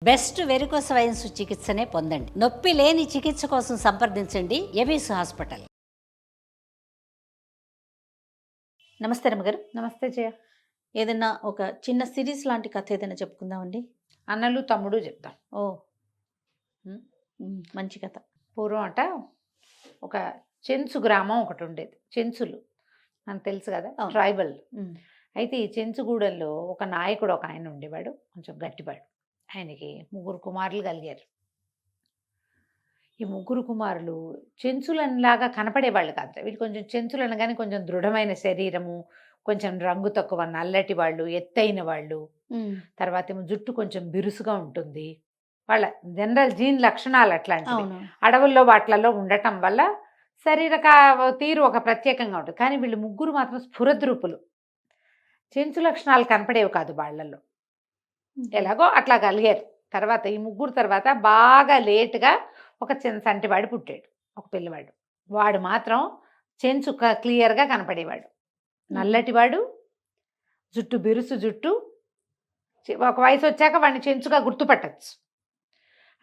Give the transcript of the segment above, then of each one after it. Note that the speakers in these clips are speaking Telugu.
బెస్ట్ వెరికోస్ వెయిన్స్ చికిత్సనే పొందండి. నొప్పి లేని చికిత్స కోసం సంప్రదించండి ఎబిస్ హాస్పిటల్. నమస్తే రమ్మగారు. నమస్తే జయ. ఏదైనా ఒక చిన్న సిరీస్ లాంటి కథ ఏదైనా చెప్పుకుందామండి. అన్నలు తమ్ముడు చెప్తాం. ఓ మంచి కథ. పూర్వం అట ఒక చెంచు గ్రామం ఒకటి ఉండేది. చెంచులు మనకు తెలుసు కదా, అవును. ట్రైబల్. ఉమ్, అయితే ఈ చెంచుగూడెంలో ఒక నాయకుడు ఒక ఆయన ఉండేవాడు, కొంచెం గట్టివాడు. ఆయనకి 3 కుమారులు కలిగారు. ఈ 3 కుమారులు చెంచులలాగా కనపడేవాళ్ళు కాదు. వీళ్ళు కొంచెం చెంచులు అనగానే కొంచెం దృఢమైన శరీరము, కొంచెం రంగు తక్కువ, నల్లటి వాళ్ళు, ఎత్తైన వాళ్ళు. ఉమ్, తర్వాత ఏమో జుట్టు కొంచెం బిరుసుగా ఉంటుంది. వాళ్ళ జనరల్ జీన్ లక్షణాలు అట్లాంటివి. అవును. అడవుల్లో వాటిలలో ఉండటం వల్ల శరీరక తీరు ఒక ప్రత్యేకంగా ఉంటుంది. కానీ వీళ్ళు 3 మాత్రం స్ఫురద్రూపులు. చెంచు లక్షణాలు కనపడేవి కాదు వాళ్ళల్లో. ఎలాగో అట్లా కలిగారు. తర్వాత ఈ 3 తర్వాత బాగా లేటుగా ఒక సంటివాడు పుట్టాడు, ఒక పిల్లవాడు. వాడు మాత్రం చెంచు క్లియర్గా కనపడేవాడు. నల్లటివాడు, జుట్టు బిరుసు జుట్టు. ఒక వయసు వచ్చాక వాడిని చెంచుగా గుర్తుపట్టచ్చు.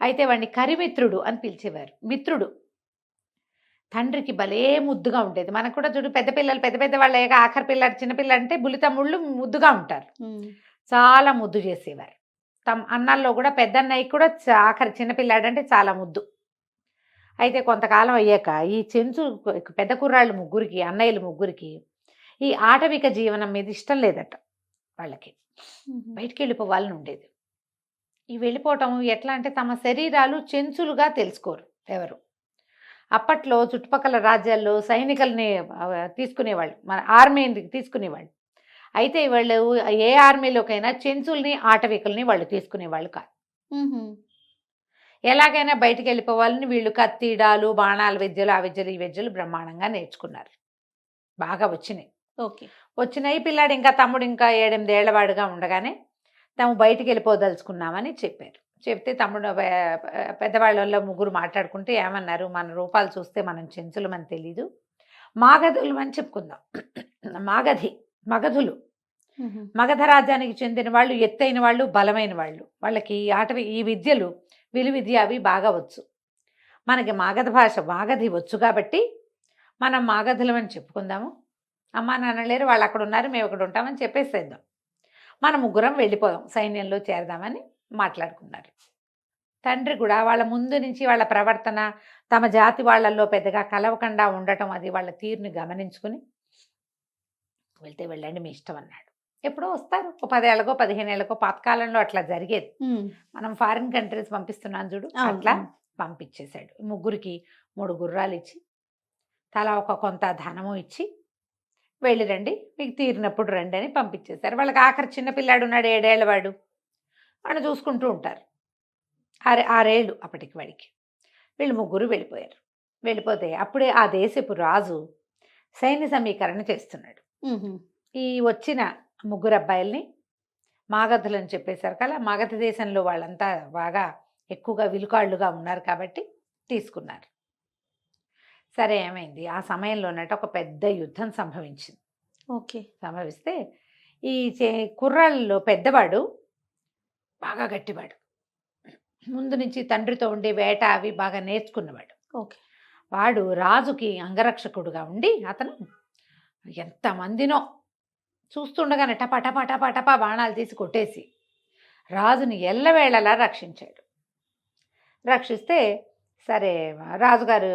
అయితే వాడిని కరిమిత్రుడు అని పిలిచేవారు. మిత్రుడు తండ్రికి భలే ముద్దుగా ఉండేది. మనకు కూడా చూడు, పెద్ద పిల్లలు పెద్ద పెద్ద వాళ్ళ ఆఖరి పిల్లాడు చిన్నపిల్ల అంటే బులితమ్ముళ్ళు ముద్దుగా ఉంటారు. ఉమ్, చాలా ముద్దు చేసేవారు. అన్నాల్లో కూడా పెద్దన్నయ్యకి కూడా ఆఖరి చిన్నపిల్లాడు అంటే చాలా ముద్దు. అయితే కొంతకాలం అయ్యాక ఈ చెంచు పెద్ద కుర్రాళ్ళు 3కి, అన్నయ్యలు 3కి ఈ ఆటవిక జీవనం మీద ఇష్టం లేదట. వాళ్ళకి బయటికి వెళ్ళిపోవాలని ఉండేది. ఈ వెళ్ళిపోవటం ఎట్లా అంటే తమ శరీరాలు చెంచులుగా తెలుసుకోరు ఎవరు. అప్పట్లో చుట్టుపక్కల రాజ్యాల్లో సైనికుల్ని తీసుకునేవాళ్ళు, మన ఆర్మీని తీసుకునేవాళ్ళు. అయితే వాళ్ళు ఏ ఆర్మీలోకైనా చెంచుల్ని ఆటవికుల్ని వాళ్ళు తీసుకునేవాళ్ళు కాదు. ఎలాగైనా బయటికి వెళ్ళిపోవాలని వీళ్ళు కత్తి, డాలు, బాణాల విద్యలు, ఆ విద్యలు ఈ విద్యలు బ్రహ్మాండంగా నేర్చుకున్నారు. బాగా వచ్చినాయి. ఓకే. వచ్చినాయి. పిల్లాడు ఇంకా తమ్ముడు ఇంకా 7-8 ఏళ్లవాడుగా ఉండగానే తాము బయటికి వెళ్ళిపోదలుచుకున్నామని చెప్పారు. చెప్తే తమ్ముడు పెద్దవాళ్ళల్లో 3 మాట్లాడుకుంటే ఏమన్నారు, మన రూపాలు చూస్తే మనం చెంచులమని తెలీదు, మాగధులు అని చెప్పుకుందాం. మగధులు మగధ రాజ్యానికి చెందిన వాళ్ళు, ఎత్తైన వాళ్ళు, బలమైన వాళ్ళు. వాళ్ళకి ఈ విద్యలు, విలువిద్య అవి బాగా వచ్చు. మనకి మాగధ భాష మాగధి వచ్చు కాబట్టి మనం మాగధులమని చెప్పుకుందాము. అమ్మా నాన్న లేరు, వాళ్ళు అక్కడ ఉన్నారు, మేము ఇక్కడ ఉంటామని చెప్పేసేద్దాం. మన 3 వెళ్ళిపోదాం, సైన్యంలో చేరదామని మాట్లాడుకున్నారు. తండ్రి కూడా వాళ్ళ ముందు నుంచి వాళ్ళ ప్రవర్తన తమ జాతి వాళ్ళల్లో పెద్దగా కలవకుండా ఉండటం, అది వాళ్ళ తీరుని గమనించుకుని వెళ్తే వెళ్ళండి మీ ఇష్టం అన్నాడు. ఎప్పుడో వస్తారు, ఒక 10 ఏళ్ళకో 15 ఏళ్ళకో, పాతకాలంలో అట్లా జరిగేది. మనం ఫారిన్ కంట్రీస్ పంపిస్తున్నాను చూడు, అట్లా పంపించేశాడు. 3కి 3 గుర్రాలు ఇచ్చి తలా ఒక కొంత ధనము ఇచ్చి వెళ్ళి రండి, మీకు తీరినప్పుడు రండి అని పంపించేశారు. వాళ్ళకి ఆఖరి చిన్నపిల్లాడు ఉన్నాడు, 7 ఏళ్ళవాడు. వాడిని చూసుకుంటూ ఉంటారు. 6 ఏళ్ళు అప్పటికి వాడికి. వీళ్ళు 3 వెళ్ళిపోయారు. వెళ్ళిపోతే అప్పుడే ఆ దేశపు రాజు సైన్య సమీకరణ చేస్తున్నాడు. ఈ వచ్చిన 3 అబ్బాయిల్ని మాగధులని చెప్పేశారు కదా. మగధ దేశంలో వాళ్ళంతా బాగా ఎక్కువగా విలుకాళ్ళుగా ఉన్నారు కాబట్టి తీసుకున్నారు. సరే, ఏమైంది, ఆ సమయంలోనట ఒక పెద్ద యుద్ధం సంభవించింది. ఓకే. సంభవిస్తే ఈ కుర్రాళ్ళలో పెద్దవాడు బాగా గట్టివాడు. ముందు నుంచి తండ్రితో ఉండే వేట అవి బాగా నేర్చుకున్నవాడు. ఓకే. వాడు రాజుకి అంగరక్షకుడుగా ఉండి అతను ఎంతమందినో చూస్తుండగానే టపా టపా టపా టపా బాణాలు తీసి కొట్టేసి రాజుని ఎల్లవేళలా రక్షించాడు. రక్షిస్తే సరే, రాజుగారు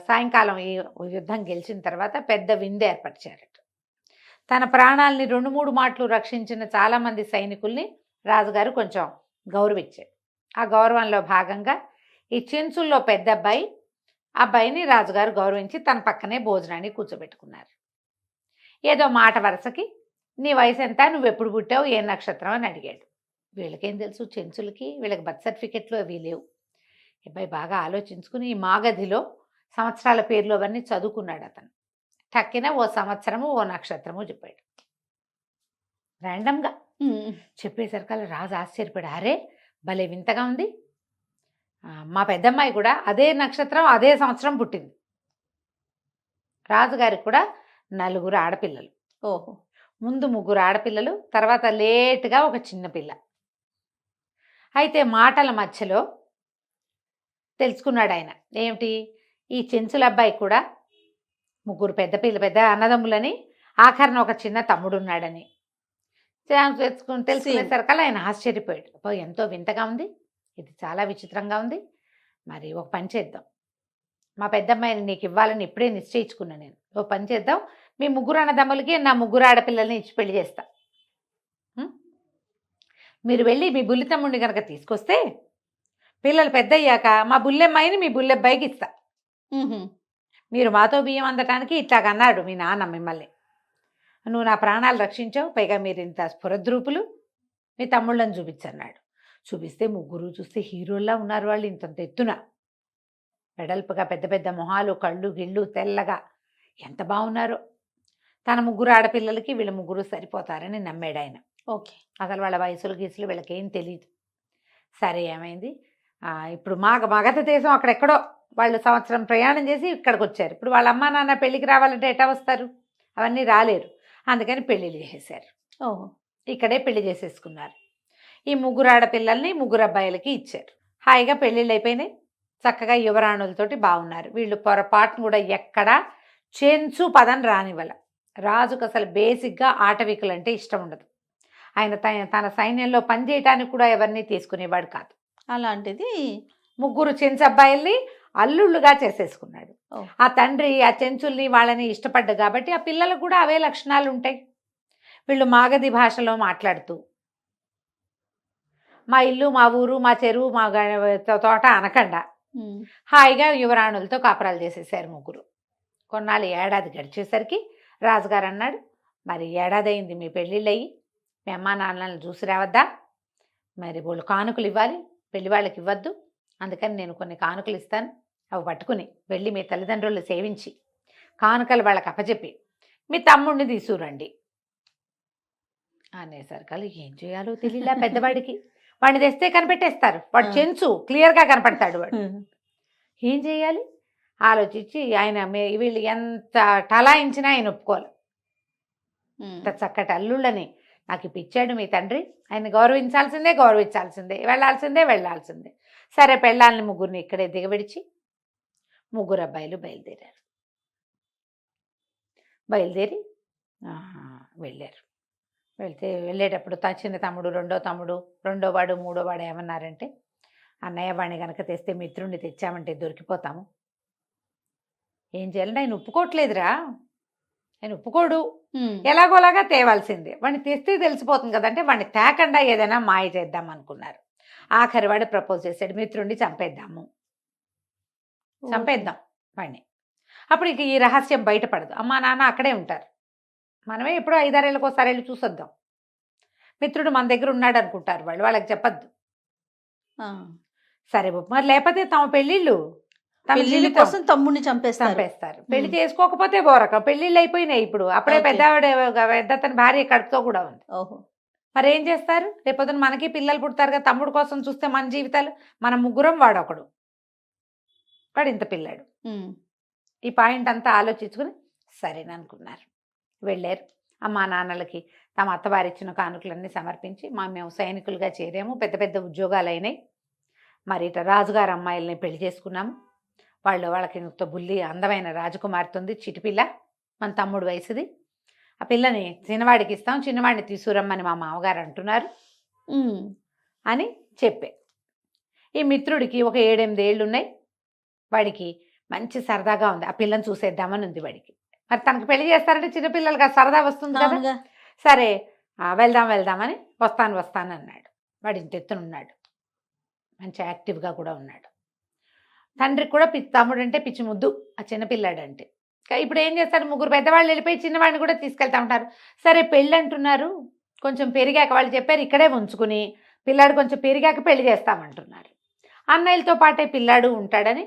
సాయంకాలం ఈ యుద్ధం గెలిచిన తర్వాత పెద్ద విందు ఏర్పరిచారట. తన ప్రాణాలని 2-3 మాటలు రక్షించిన చాలామంది సైనికుల్ని రాజుగారు కొంచెం గౌరవించాడు. ఆ గౌరవంలో భాగంగా ఈ చెంచుల్లో పెద్ద అబ్బాయిని రాజుగారు గౌరవించి తన పక్కనే భోజనాన్ని కూర్చోబెట్టుకున్నారు. ఏదో మాట వరుసకి నీ వయసు ఎంత, నువ్వు ఎప్పుడు పుట్టావు, ఏ నక్షత్రం అని అడిగాడు. వీళ్ళకేం తెలుసు, చెంచులకి వీళ్ళకి బర్త్ సర్టిఫికెట్లు అవి లేవు. అబ్బాయి బాగా ఆలోచించుకుని ఈ మాగధిలో సంవత్సరాల పేర్లు అవన్నీ చదువుకున్నాడు. అతను టక్కిన ఓ సంవత్సరము ఓ నక్షత్రము చెప్పాడు. ర్యాండమ్గా చెప్పేసరికల్లా రాజు ఆశ్చర్యపడి, అరే భలే వింతగా ఉంది, మా పెద్దమ్మాయి కూడా అదే నక్షత్రం అదే సంవత్సరం పుట్టింది. రాజుగారికి కూడా 4 ఆడపిల్లలు. ఓహో. ముందు 3 ఆడపిల్లలు, తర్వాత లేటుగా ఒక చిన్నపిల్ల. అయితే మాటల మధ్యలో తెలుసుకున్నాడు ఆయన ఏమిటి, ఈ చెంచుల అబ్బాయి కూడా ముగ్గురు పెద్ద అన్నదమ్ములని ఆఖరణ ఒక చిన్న తమ్ముడు ఉన్నాడని తెలుసుకునేసరికల్లా ఆయన ఆశ్చర్యపోయాడు. అబ్బో ఎంతో వింతగా ఉంది, ఇది చాలా విచిత్రంగా ఉంది. మరి ఒక పని చేద్దాం, మా పెద్దమ్మాయిని నీకు ఇవ్వాలని ఇప్పుడే నిశ్చయించుకున్నా నేను. ఓ పని చేద్దాం, మీ ముగ్గురు అన్నదమ్ములకి నా ముగ్గురు ఆడపిల్లల్ని ఇచ్చి పెళ్లి చేస్తా. మీరు వెళ్ళి మీ బుల్లి తమ్ముడిని కనుక తీసుకొస్తే పిల్లలు పెద్ద అయ్యాక మా బుల్లెమ్మాయిని మీ బుల్లెబ్బాయికి ఇస్తా. మీరు మాతో బియ్యం అందటానికి ఇట్లాగన్నాడు మీ నాన్న మిమ్మల్ని. నువ్వు నా ప్రాణాలు రక్షించావు, పైగా మీరు ఇంత స్ఫురద్రూపులు, మీ తమ్ముళ్ళని చూపించన్నాడు. చూపిస్తే ముగ్గురు చూస్తే హీరోల్లా ఉన్నారు. వాళ్ళు ఇంతంత ఎత్తున వెడల్పుగా పెద్ద మొహాలు, కళ్ళు గిళ్ళు తెల్లగా ఎంత బాగున్నారో. తన ముగ్గురు ఆడపిల్లలకి వీళ్ళ ముగ్గురు సరిపోతారని నమ్మాడు ఆయన. ఓకే. అసలు వాళ్ళ వయసులు గీసులు వీళ్ళకేం తెలియదు. సరే ఏమైంది, ఇప్పుడు మగధ దేశం అక్కడెక్కడో వాళ్ళు సంవత్సరం ప్రయాణం చేసి ఇక్కడికి వచ్చారు. ఇప్పుడు వాళ్ళ అమ్మా నాన్న పెళ్ళికి రావాలంటే ఎటా వస్తారు, అవన్నీ రాలేరు. అందుకని పెళ్ళిళ్ళు చేసేసారు. ఓహో. ఇక్కడే పెళ్లి చేసేసుకున్నారు. ఈ ముగ్గురు ఆడపిల్లల్ని ముగ్గురు అబ్బాయిలకి ఇచ్చారు. హాయిగా పెళ్ళిళ్ళు అయిపోయినాయి, చక్కగా యువరాణులతోటి బాగున్నారు. వీళ్ళు పొరపాటును కూడా ఎక్కడా చెంచు పదం రానివ్వాల. రాజుకు అసలు బేసిక్గా ఆటవికులు అంటే ఇష్టం ఉండదు. ఆయన తన సైన్యంలో పనిచేయటానికి కూడా ఎవరిని తీసుకునేవాడు కాదు. అలాంటిది ముగ్గురు చెంచు అబ్బాయిల్ని అల్లుళ్ళుగా చేసేసుకున్నాడు. ఆ తండ్రి ఆ చెంచుల్ని వాళ్ళని ఇష్టపడ్డు కాబట్టి ఆ పిల్లలకు కూడా అవే లక్షణాలు ఉంటాయి. వీళ్ళు మాగధి భాషలో మాట్లాడుతూ మా ఇల్లు, మా ఊరు, మా చెరువు, మా తోట అనకుండా హాయిగా యువరాణులతో కాపురాలు చేసేసారు ముగ్గురు. కొన్నాళ్ళు ఏడాది గడిచేసరికి రాజుగారు అన్నాడు, మరి ఏడాది అయింది మీ పెళ్ళిళ్ళు అయ్యి, మీ అమ్మా నాన్నలను చూసి రావద్దా? మరి వాళ్ళు కానుకలు ఇవ్వాలి, పెళ్లి వాళ్ళకి ఇవ్వద్దు. అందుకని నేను కొన్ని కానుకలు ఇస్తాను, అవి పట్టుకుని వెళ్ళి మీ తల్లిదండ్రులు సేవించి కానుకలు వాళ్ళకి అప్పచెప్పి మీ తమ్ముడిని తీసుకురండి అనేసరికలు ఏం చేయాలో తెలియలే పెద్దవాడికి. వాడిని తెస్తే కనిపెట్టేస్తారు, వాడు చెంచు క్లియర్గా కనపడతాడు. వాడు ఏం చేయాలి ఆలోచించి ఆయన వీళ్ళు ఎంత టలాయించినా ఆయన ఒప్పుకోవాలి. ఇంత చక్కటి అల్లుళ్ళని నాకు ఇప్పించాడు మీ తండ్రి, ఆయన గౌరవించాల్సిందే, వెళ్ళాల్సిందే. సరే పెళ్ళాలని ముగ్గురిని ఇక్కడే దిగబెడిచి ముగ్గురు అబ్బాయిలు బయలుదేరి వెళ్ళారు. వెళ్ళేటప్పుడు చిన్న తమ్ముడు, రెండో వాడు, మూడో వాడు ఏమన్నారంటే, అన్నయ్య వాడిని కనుక తెస్తే మిత్రుడిని తెచ్చామంటే దొరికిపోతాము. ఏం చేయాలంటే ఆయన ఒప్పుకోవట్లేదురా, ఆయన ఒప్పుకోడు, ఎలాగోలాగా తేవాల్సిందే. వాడిని తెస్తే తెలిసిపోతుంది కదంటే వాడిని తేకుండా ఏదైనా మాయ చేద్దాం అనుకున్నారు. ఆఖరి వాడు ప్రపోజ్ చేశాడు, మిత్రుడిని చంపేద్దాం వాడిని. అప్పుడు ఇక ఈ రహస్యం బయటపడదు. అమ్మా నాన్న అక్కడే ఉంటారు, మనమే ఎప్పుడో 5-6 ఏళ్ళకి ఒకసారి వెళ్ళి చూసొద్దాం. మిత్రుడు మన దగ్గర ఉన్నాడు అనుకుంటారు వాళ్ళు, వాళ్ళకి చెప్పద్దు. సరే మరి లేకపోతే తమ పెళ్ళిళ్ళు కోసం తమ్ముడిని చంపేస్తారు. పెళ్లి చేసుకోకపోతే బోరక పెళ్ళిళ్ళు అయిపోయినాయి. ఇప్పుడు అప్పుడే పెద్దతని భార్య కడుపుతో కూడా ఉంది. ఓహో. మరి ఏం చేస్తారు, రేపొద్దున మనకి పిల్లలు పుడతారు కదా, తమ్ముడు కోసం చూస్తే మన జీవితాలు, మన ముగ్గురం వాడు ఇంత పిల్లాడు. ఈ పాయింట్ అంతా ఆలోచించుకుని సరేననుకున్నారు. వెళ్ళారు. అమ్మా నాన్నలకి తమ అత్తవారు ఇచ్చిన కానుకలన్నీ సమర్పించి మేము సైనికులుగా చేరాము, పెద్ద ఉద్యోగాలు అయినాయి, మరి ఇట్లా రాజుగారు అమ్మాయిల్ని పెళ్లి చేసుకున్నాము, వాళ్ళకి బుల్లి అందమైన రాజకుమార్తె ఉంది, చిటిపిల్ల, మన తమ్ముడు వయసుది, ఆ పిల్లని చిన్నవాడికి ఇస్తాం, చిన్నవాడిని తీసుకురమ్మని మా మామగారు అంటున్నారు అని చెప్పే. ఈ మిత్రుడికి ఒక 7-8 ఏళ్ళు ఉన్నాయి. వాడికి మంచి సరదాగా ఉంది, ఆ పిల్లని చూసేద్దామని ఉంది వాడికి. మరి తనకు పెళ్లి చేస్తారంటే చిన్నపిల్లలకి ఆ సరదా వస్తుంది కదా. సరే వెళ్దామని వస్తాను అన్నాడు. వాడు ఇంత ఎత్తునున్నాడు, మంచి యాక్టివ్గా కూడా ఉన్నాడు. తండ్రికి కూడా తమ్ముడు అంటే పిచ్చి ముద్దు ఆ చిన్నపిల్లాడు అంటే. ఇప్పుడు ఏం చేస్తారు, ముగ్గురు పెద్దవాళ్ళు వెళ్ళిపోయి చిన్నవాడిని కూడా తీసుకెళ్తా ఉంటారు. సరే పెళ్ళి అంటున్నారు, కొంచెం పెరిగాక వాళ్ళు చెప్పారు ఇక్కడే ఉంచుకుని, పిల్లాడు కొంచెం పెరిగాక పెళ్లి చేస్తామంటున్నారు. అన్నయ్యలతో పాటే పిల్లాడు ఉంటాడని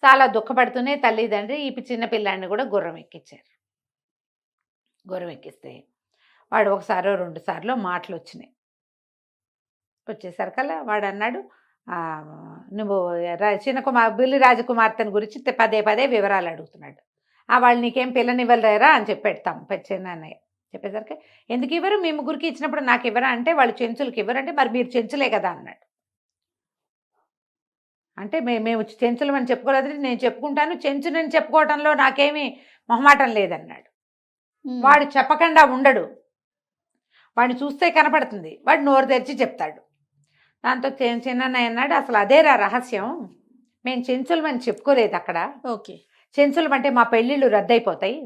చాలా దుఃఖపడుతూనే తల్లిదండ్రి ఈ చిన్న పిల్లాడిని కూడా గుర్రం ఎక్కించారు. గుర్రం ఎక్కిస్తే వాడు 1-2 సార్లు మాటలు వచ్చినాయి. వచ్చేసరికల్లా వాడు అన్నాడు, నువ్వు బుల్లి రాజకుమార్తెని గురించి పదే వివరాలు అడుగుతున్నాడు. వాళ్ళు నీకేం పిల్లనివ్వలేరా అని చెప్పాడు చిన్న అన్నయ్య. చెప్పేసరికి ఎందుకు ఇవ్వరు, మీ ముగ్గురికి ఇచ్చినప్పుడు నాకు ఇవ్వరా అంటే, వాళ్ళు చెంచులకి ఇవ్వరంటే, మరి మీరు చెంచులే కదా అన్నాడు. అంటే మేము చెంచులమని చెప్పుకోలేదు, నేను చెప్పుకుంటాను, చెంచునని చెప్పుకోవటంలో నాకేమీ మొహమాటం లేదన్నాడు. వాడు చెప్పకుండా ఉండడు, వాడిని చూస్తే కనపడుతుంది, వాడు నోరు తెరిచి చెప్తాడు. దాంతో చిన్నన్నయ్య అన్నాడు, అసలు అదేరా రహస్యం, మేము చెంచులమని చెప్పుకోలేదు అక్కడ. ఓకే. చెంచులం అంటే మా పెళ్ళిళ్ళు రద్దయిపోతాయి,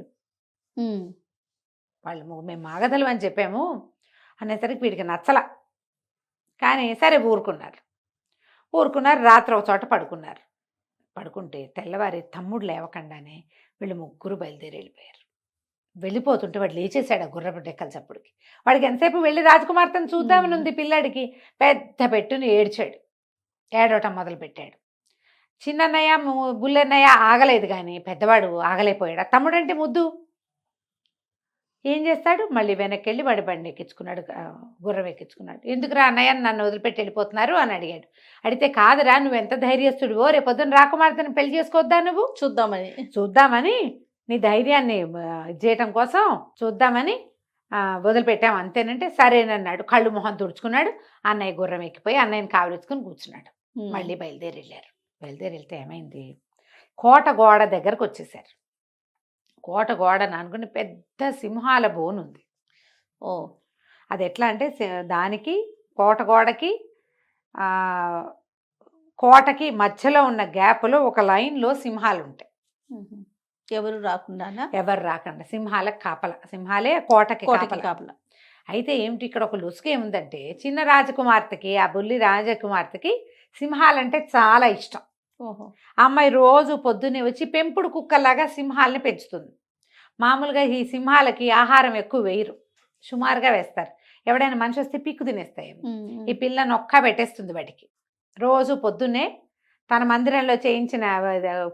మేము మాగధలు అని చెప్పాము అనేసరికి వీడికి నచ్చల. కానీ సరే ఊరుకున్నారు. రాత్రి ఒక చోట పడుకుంటే తెల్లవారి తమ్ముడు లేవకుండానే వీళ్ళు ముగ్గురు బయలుదేరి వెళ్ళిపోయారు. వెళ్ళిపోతుంటే వాడు లేచేశాడు ఆ గుర్రపు డెక్కల చప్పుడుకి. వాడికి ఎంతసేపు వెళ్ళి రాజకుమార్తెను చూద్దామని ఉంది పిల్లాడికి. పెద్ద పెట్టుని ఏడవటం మొదలుపెట్టాడు. చిన్నన్నయ్య బుల్లన్నయ్య ఆగలేదు, కానీ పెద్దవాడు ఆగలేకపోయాడు. ఆ తమ్ముడు అంటే ముద్దు. ఏం చేస్తాడు, మళ్ళీ వెనక్కి వెళ్ళి వాడి బండి ఎక్కించుకున్నాడు, గుర్రం ఎక్కించుకున్నాడు. ఎందుకురా అన్నయ్య నన్ను వదిలిపెట్టి వెళ్ళిపోతున్నారు అని అడిగాడు. అడిగితే కాదురా, నువ్వు ఎంత ధైర్యస్తుడివో, రేపొద్దున రాకుమార్తెను పెళ్లి చేసుకోవద్దా, నువ్వు చూద్దామని నీ ధైర్యాన్ని చేయటం కోసం చూద్దామని వదిలిపెట్టాం అంతేనంటే సరేనన్నాడు. కళ్ళు మొహం తుడుచుకున్నాడు. అన్నయ్య గుర్రం ఎక్కిపోయి అన్నయ్యని కావలించుకుని కూర్చున్నాడు. మళ్ళీ బయలుదేరి వెళ్తే ఏమైంది, కోట గోడ దగ్గరకు వచ్చేసారు. కోట గోడను అనుకుని పెద్ద సింహాల బోను ఉంది. అది ఎట్లా అంటే దానికి కోట గోడకి కోటకి మధ్యలో ఉన్న గ్యాప్లో ఒక లైన్లో సింహాలు ఉంటాయి. ఎవరు రాకుండా సింహాలే కోటకి కాపల. అయితే ఏమిటి ఇక్కడ ఒక లుసుకు ఏముందంటే, చిన్న రాజకుమార్తెకి, ఆ బుల్లి రాజకుమార్తెకి సింహాలంటే చాలా ఇష్టం. అమ్మాయి రోజు పొద్దున్నే వచ్చి పెంపుడు కుక్కలాగా సింహాలని పెంచుతుంది. మామూలుగా ఈ సింహాలకి ఆహారం ఎక్కువ వేయరు, సుమారుగా వేస్తారు. ఎవడైనా మనిషి వస్తే పిక్కు తినేస్తాయి. ఈ పిల్ల నొక్క పెట్టేస్తుంది వాటికి. రోజు పొద్దున్నే తన మందిరంలో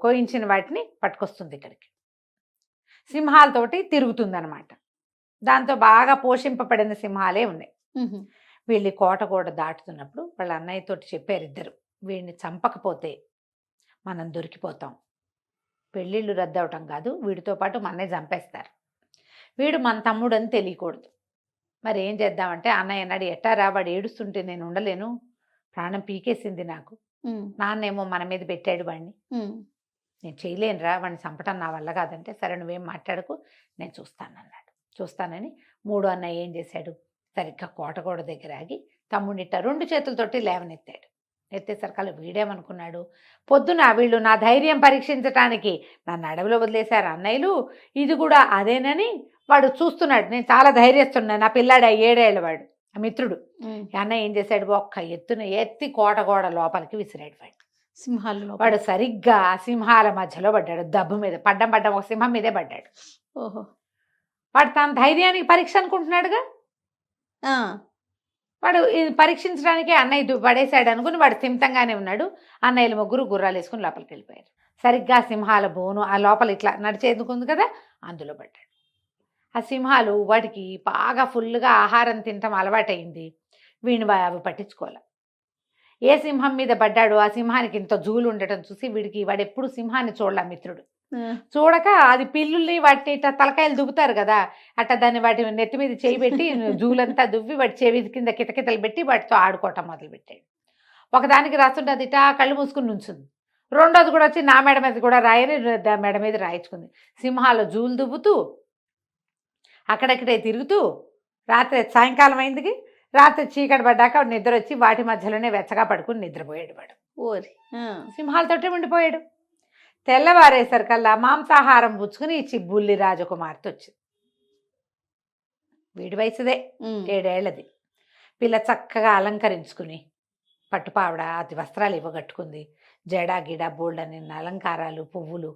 కోయించిన వాటిని పట్టుకొస్తుంది ఇక్కడికి. సింహాలతోటి తిరుగుతుంది అన్నమాట. దాంతో బాగా పోషింపబడిన సింహాలే ఉన్నాయి. వీళ్ళు కోట కూడా దాటుతున్నప్పుడు వాళ్ళ అన్నయ్యతోటి చెప్పారు ఇద్దరు, వీడిని చంపకపోతే మనం దొరికిపోతాం, పెళ్ళిళ్ళు రద్దవటం కాదు, వీడితో పాటు మన్నే చంపేస్తారు, వీడు మన తమ్ముడు అని తెలియకూడదు. మరి ఏం చేద్దామంటే అన్నయ్య అన్నాడు, ఎట్టారా వాడు ఏడుస్తుంటే నేను ఉండలేను, ప్రాణం పీకేసింది నాకు, నాన్నేమో మన మీద పెట్టాడు వాడిని, నేను చేయలేనురా, వాడిని చంపటం నా వల్ల కాదంటే, సరే నువ్వేం మాట్లాడకు, నేను చూస్తానని మూడో అన్నయ్య ఏం చేశాడు, సరిగ్గా కోటగోడ దగ్గర ఆగి తమ్ముడినిట్ట 2 చేతులతోటి లేవనెత్తాడు. ఎత్తేసరికల్లా వీడేమనుకున్నాడు, పొద్దున వీళ్ళు నా ధైర్యం పరీక్షించటానికి నన్ను అడవిలో వదిలేశారు అన్నయ్యలు, ఇది కూడా అదేనని వాడు చూస్తున్నాడు. నేను చాలా ధైర్యస్తున్నాను, నా పిల్లాడు 7 ఏళ్ళ వాడు, ఆ మిత్రుడు. అన్నయ్య ఏం చేశాడు, ఒక్క ఎత్తి కోటగోడ లోపలికి విసిరాడు వాడు. వాడు సరిగ్గా ఆ సింహాల మధ్యలో పడ్డాడు. దబ్బు మీద పడ్డం ఒక సింహం మీదే పడ్డాడు. వాడు తన ధైర్యానికి పరీక్ష అనుకుంటున్నాడుగా, వాడు ఇది పరీక్షించడానికి అన్నయ్య పడేశాడు అనుకుని వాడు స్థిమితంగానే ఉన్నాడు. అన్నయ్యలు ముగ్గురు గుర్రాలు వేసుకుని లోపలికి వెళ్ళిపోయారు. సరిగ్గా సింహాల బోను ఆ లోపల ఇట్లా నడిచేందుకుంది కదా, అందులో పడ్డాడు. ఆ సింహాలు వాటికి బాగా ఫుల్గా ఆహారం తినటం అలవాటైంది, వీడిని అవి పట్టించుకోవాలి. ఏ సింహం మీద పడ్డాడు, ఆ సింహానికి ఇంత జూలు ఉండటం చూసి వాడు ఎప్పుడు సింహాన్ని చూడలే మిత్రుడు. చూడక అది పిల్లుల్ని వాటిని ఇట్లా తలకాయలు దువ్వుతారు కదా, అట్లా దాన్ని వాటి నెత్తి మీద చేయి పెట్టి జూలంతా దువ్వి వాటి చెవి కింద కితకితలు పెట్టి వాటితో ఆడుకోవటం మొదలుపెట్టాడు. ఒకదానికి రాస్తుంటే అది ఇటా కళ్ళు మూసుకుని నుంచుంది. రెండోది కూడా వచ్చి నా మెడ మీద కూడా రాయని మెడ మీద రాయించుకుంది. సింహాలు జూలు దువ్వుతూ అక్కడక్కడే తిరుగుతూ సాయంకాలం అయిందికి రాత్రి చీకటి పడ్డాక నిద్ర వచ్చి వాటి మధ్యలోనే వెచ్చగా పడుకుని నిద్రపోయాడు వాడు. సింహాలతోటే ఉండిపోయాడు. తెల్లవారేసరికల్లా మాంసాహారం పుచ్చుకుని ఇచ్చి బుల్లి రాజకుమార్తె వచ్చింది. వీడి వయసుదే, 7 ఏళ్ళది. పిల్ల చక్కగా అలంకరించుకుని పట్టుపావడ అతి వస్త్రాలు ఇవ్వగట్టుకుంది. జడా గిడ బోల్డని అలంకారాలు, పువ్వులు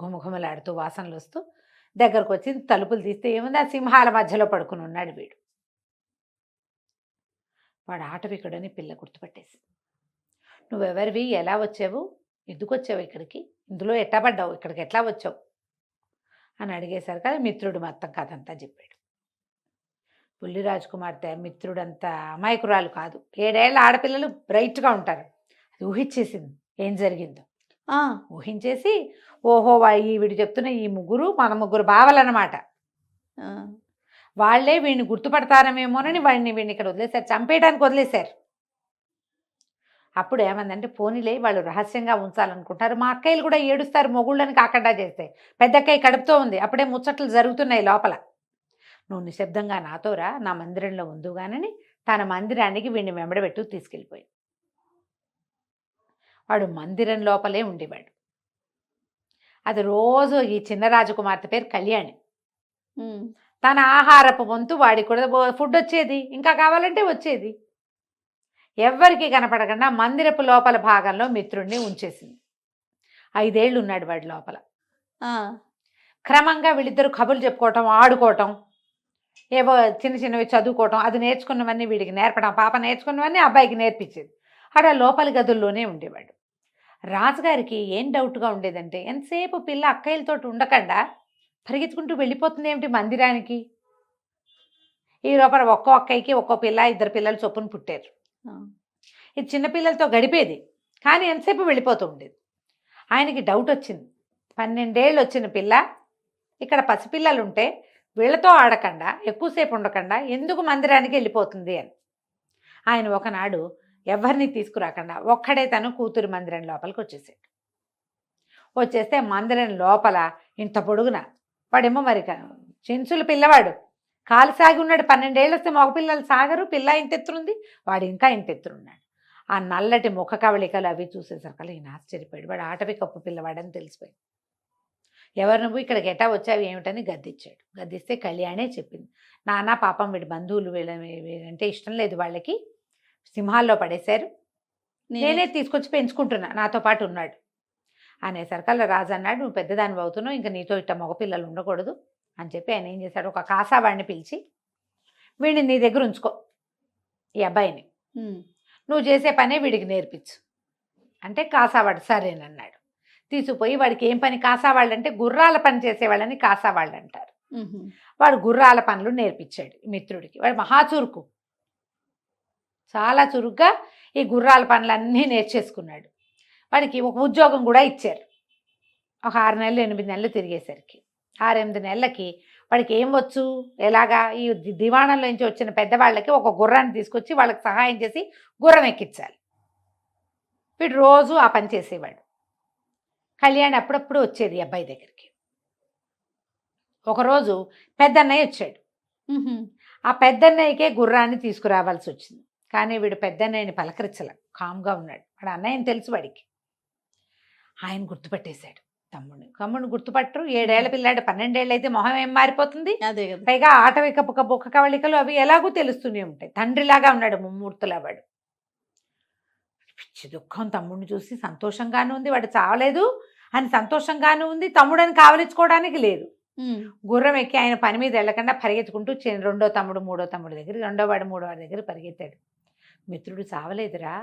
ఘుమఘుమలాడుతూ వాసనలు వస్తూ దగ్గరకు వచ్చి తలుపులు తీస్తే ఏముంది, ఆ సింహాల మధ్యలో పడుకుని ఉన్నాడు వీడు. వాడు ఆటవికుడని పిల్ల గుర్తుపట్టేసి, నువ్వెవరివి, ఎలా వచ్చావు, ఎందుకు వచ్చావు ఇక్కడికి, ఇందులో ఎట్టా పడ్డావు, ఇక్కడికి ఎట్లా వచ్చావు అని అడిగేసరికి మిత్రుడు మొత్తం కథంతా చెప్పాడు. బుల్లి రాజకుమార్తె మిత్రుడంతా అమాయకురాలు కాదు. 7 ఏళ్ల ఆడపిల్లలు బ్రైట్గా ఉంటారు. అది ఊహించేసింది ఏం జరిగిందో. ఊహించేసి ఓహో వీడు చెప్తున్న ఈ ముగ్గురు మన ముగ్గురు బావలన్నమాట, వాళ్ళే వీడిని గుర్తుపడతారమేమోనని వీడిని ఇక్కడ వదిలేశారు, చంపేయడానికి వదిలేశారు. అప్పుడు ఏమందంటే పోనీలే వాళ్ళు రహస్యంగా ఉంచాలనుకుంటారు, మా అక్కయ్యలు కూడా ఏడుస్తారు మొగుళ్ళని కాకుండా చేస్తే, పెద్ద అక్కయ్య కడుపుతో ఉంది, అప్పుడే ముచ్చట్లు జరుగుతున్నాయి లోపల, నువ్వు నిశ్శబ్దంగా నాతో రా, నా మందిరంలో ఉందుగానని తన మందిరానికి వీడిని వెంబడబెట్టు తీసుకెళ్ళిపోయి వాడు మందిరం లోపలే ఉండేవాడు. అది రోజు ఈ చిన్న రాజకుమార్తె పేరు కళ్యాణి. తన ఆహారపు వంతు వాడికి కూడా ఫుడ్ వచ్చేది, ఇంకా కావాలంటే వచ్చేది. ఎవ్వరికీ కనపడకుండా మందిరపు లోపల భాగంలో మిత్రుడిని ఉంచేసింది. 5 ఏళ్ళు ఉన్నాడు వాడి లోపల. క్రమంగా వీళ్ళిద్దరు కబుర్లు చెప్పుకోవటం, ఆడుకోవటం, ఏవో చిన్న చిన్నవి చదువుకోవటం, అది నేర్చుకున్నవన్నీ వీడికి నేర్పడం, పాప నేర్చుకున్నవన్నీ అబ్బాయికి నేర్పించేది. ఆడ లోపలి గదుల్లోనే ఉండేవాడు. రాజుగారికి ఏం డౌట్గా ఉండేదంటే, ఎంతసేపు పిల్ల అక్కయ్యలతో ఉండకుండా పరిగెత్తుకుంటూ వెళ్ళిపోతుంది ఏమిటి మందిరానికి. ఈ లోపల ఒక్కో అక్కయ్యకి ఒక్కో పిల్ల, 2 పిల్లలు చొప్పున పుట్టారు. ఇది చిన్నపిల్లలతో గడిపేది, కానీ ఎంతసేపు వెళ్ళిపోతూ ఉండేది. ఆయనకి డౌట్ వచ్చింది, 12 ఏళ్ళు వచ్చిన పిల్ల ఇక్కడ పసిపిల్లలు ఉంటే వీళ్ళతో ఆడకుండా ఎక్కువసేపు ఉండకుండా ఎందుకు మందిరానికి వెళ్ళిపోతుంది అని. ఆయన ఒకనాడు ఎవరిని తీసుకురాకుండా ఒక్కడే తను కూతురు మందిరం లోపలికి వచ్చేసాడు. వచ్చేస్తే మందిరం లోపల ఇంత పొడుగున వాడేమో మరి చెంచుల పిల్లవాడు కాలు సాగి ఉన్నాడు. 12 ఏళ్ళు వస్తే మగపిల్లలు సాగరు, పిల్ల ఇంత ఎత్తురుంది, వాడు ఇంకా ఇంత ఎత్తురున్నాడు. ఆ నల్లటి ముఖ కవళికలు అవి చూసేసరికి ఈయన ఆశ్చర్యపోయాడు. వాడు ఆటవి కప్పు పిల్లవాడని తెలిసిపోయింది. ఎవరు నువ్వు ఇక్కడికి ఎటా వచ్చావు ఏమిటని గద్దిచ్చాడు. గద్దిస్తే కళ్యాణే చెప్పింది, నాన్న పాపం వీడి బంధువులు వీళ్ళంటే ఇష్టం లేదు, వాళ్ళకి సింహాల్లో పడేశారు, నేనే తీసుకొచ్చి పెంచుకుంటున్నా, నాతో పాటు ఉన్నాడు అనేసరికల్లా రాజు అన్నాడు, నువ్వు పెద్దదాన్ని అవుతున్నావు, ఇంకా నీతో ఇట్ట మగపిల్లలు ఉండకూడదు అని చెప్పి ఆయన ఏం చేశాడు, ఒక కాసావాడిని పిలిచి వీడిని నీ దగ్గర ఉంచుకో, ఈ అబ్బాయిని నువ్వు చేసే పనే వీడికి నేర్పించు అంటే కాసావాడు సరేనన్నాడు. తీసుకుపోయి వాడికి ఏం పని, కాసావాళ్ళు అంటే గుర్రాల పని చేసేవాళ్ళని కాసావాళ్ళు అంటారు. వాడు గుర్రాల పనులు నేర్పించాడు మిత్రుడికి. వాడు మహాచురుకు, చాలా చురుగ్గా ఈ గుర్రాల పనులన్నీ నేర్చేసుకున్నాడు. వాడికి ఒక ఉద్యోగం కూడా ఇచ్చారు. ఒక 6 నెలలు 8 నెలలు తిరిగేసరికి 6-8 నెలలకి వాడికి ఏం వచ్చు, ఎలాగా ఈ దివాణంలో నుంచి వచ్చిన పెద్దవాళ్ళకి ఒక గుర్రాన్ని తీసుకొచ్చి వాళ్ళకి సహాయం చేసి గుర్రం ఎక్కించాలి. వీడు రోజు ఆ పని చేసేవాడు. కళ్యాణి అప్పుడప్పుడు వచ్చేది అబ్బాయి దగ్గరికి. ఒకరోజు పెద్దన్నయ్య వచ్చాడు. ఆ పెద్దన్నయ్యకే గుర్రాన్ని తీసుకురావాల్సి వచ్చింది. కానీ వీడు పెద్దన్నయ్యని పలకరించల, కామ్గా ఉన్నాడు. వాడు అన్నయ్యని తెలుసు వాడికి. ఆయన గుర్తుపట్టేశాడు తమ్ముడిని గుర్తుపట్టరు. 7 ఏళ్ల పిల్లాడు, 12 ఏళ్ళు అయితే మొహం ఏం మారిపోతుంది. అదే కదా. పైగా ఆటవిక బుక్క కవళికలు అవి ఎలాగూ తెలుస్తూనే ఉంటాయి. తండ్రిలాగా ఉన్నాడు, ముమ్మూర్తులా వాడు. పిచ్చి దుఃఖం తమ్ముడిని చూసి. సంతోషంగానే ఉంది, వాడు చావలేదు అని సంతోషంగానే ఉంది, తమ్ముడని కావలించుకోవడానికి లేదు. గుర్రం ఎక్కి ఆయన పని మీద వెళ్ళకుండా పరిగెత్తుకుంటూ 2వ తమ్ముడు 3వ తమ్ముడి దగ్గర, 2వ వాడు 3వ వాడి దగ్గర పరిగెత్తాడు. మిత్రుడు చావలేదురా,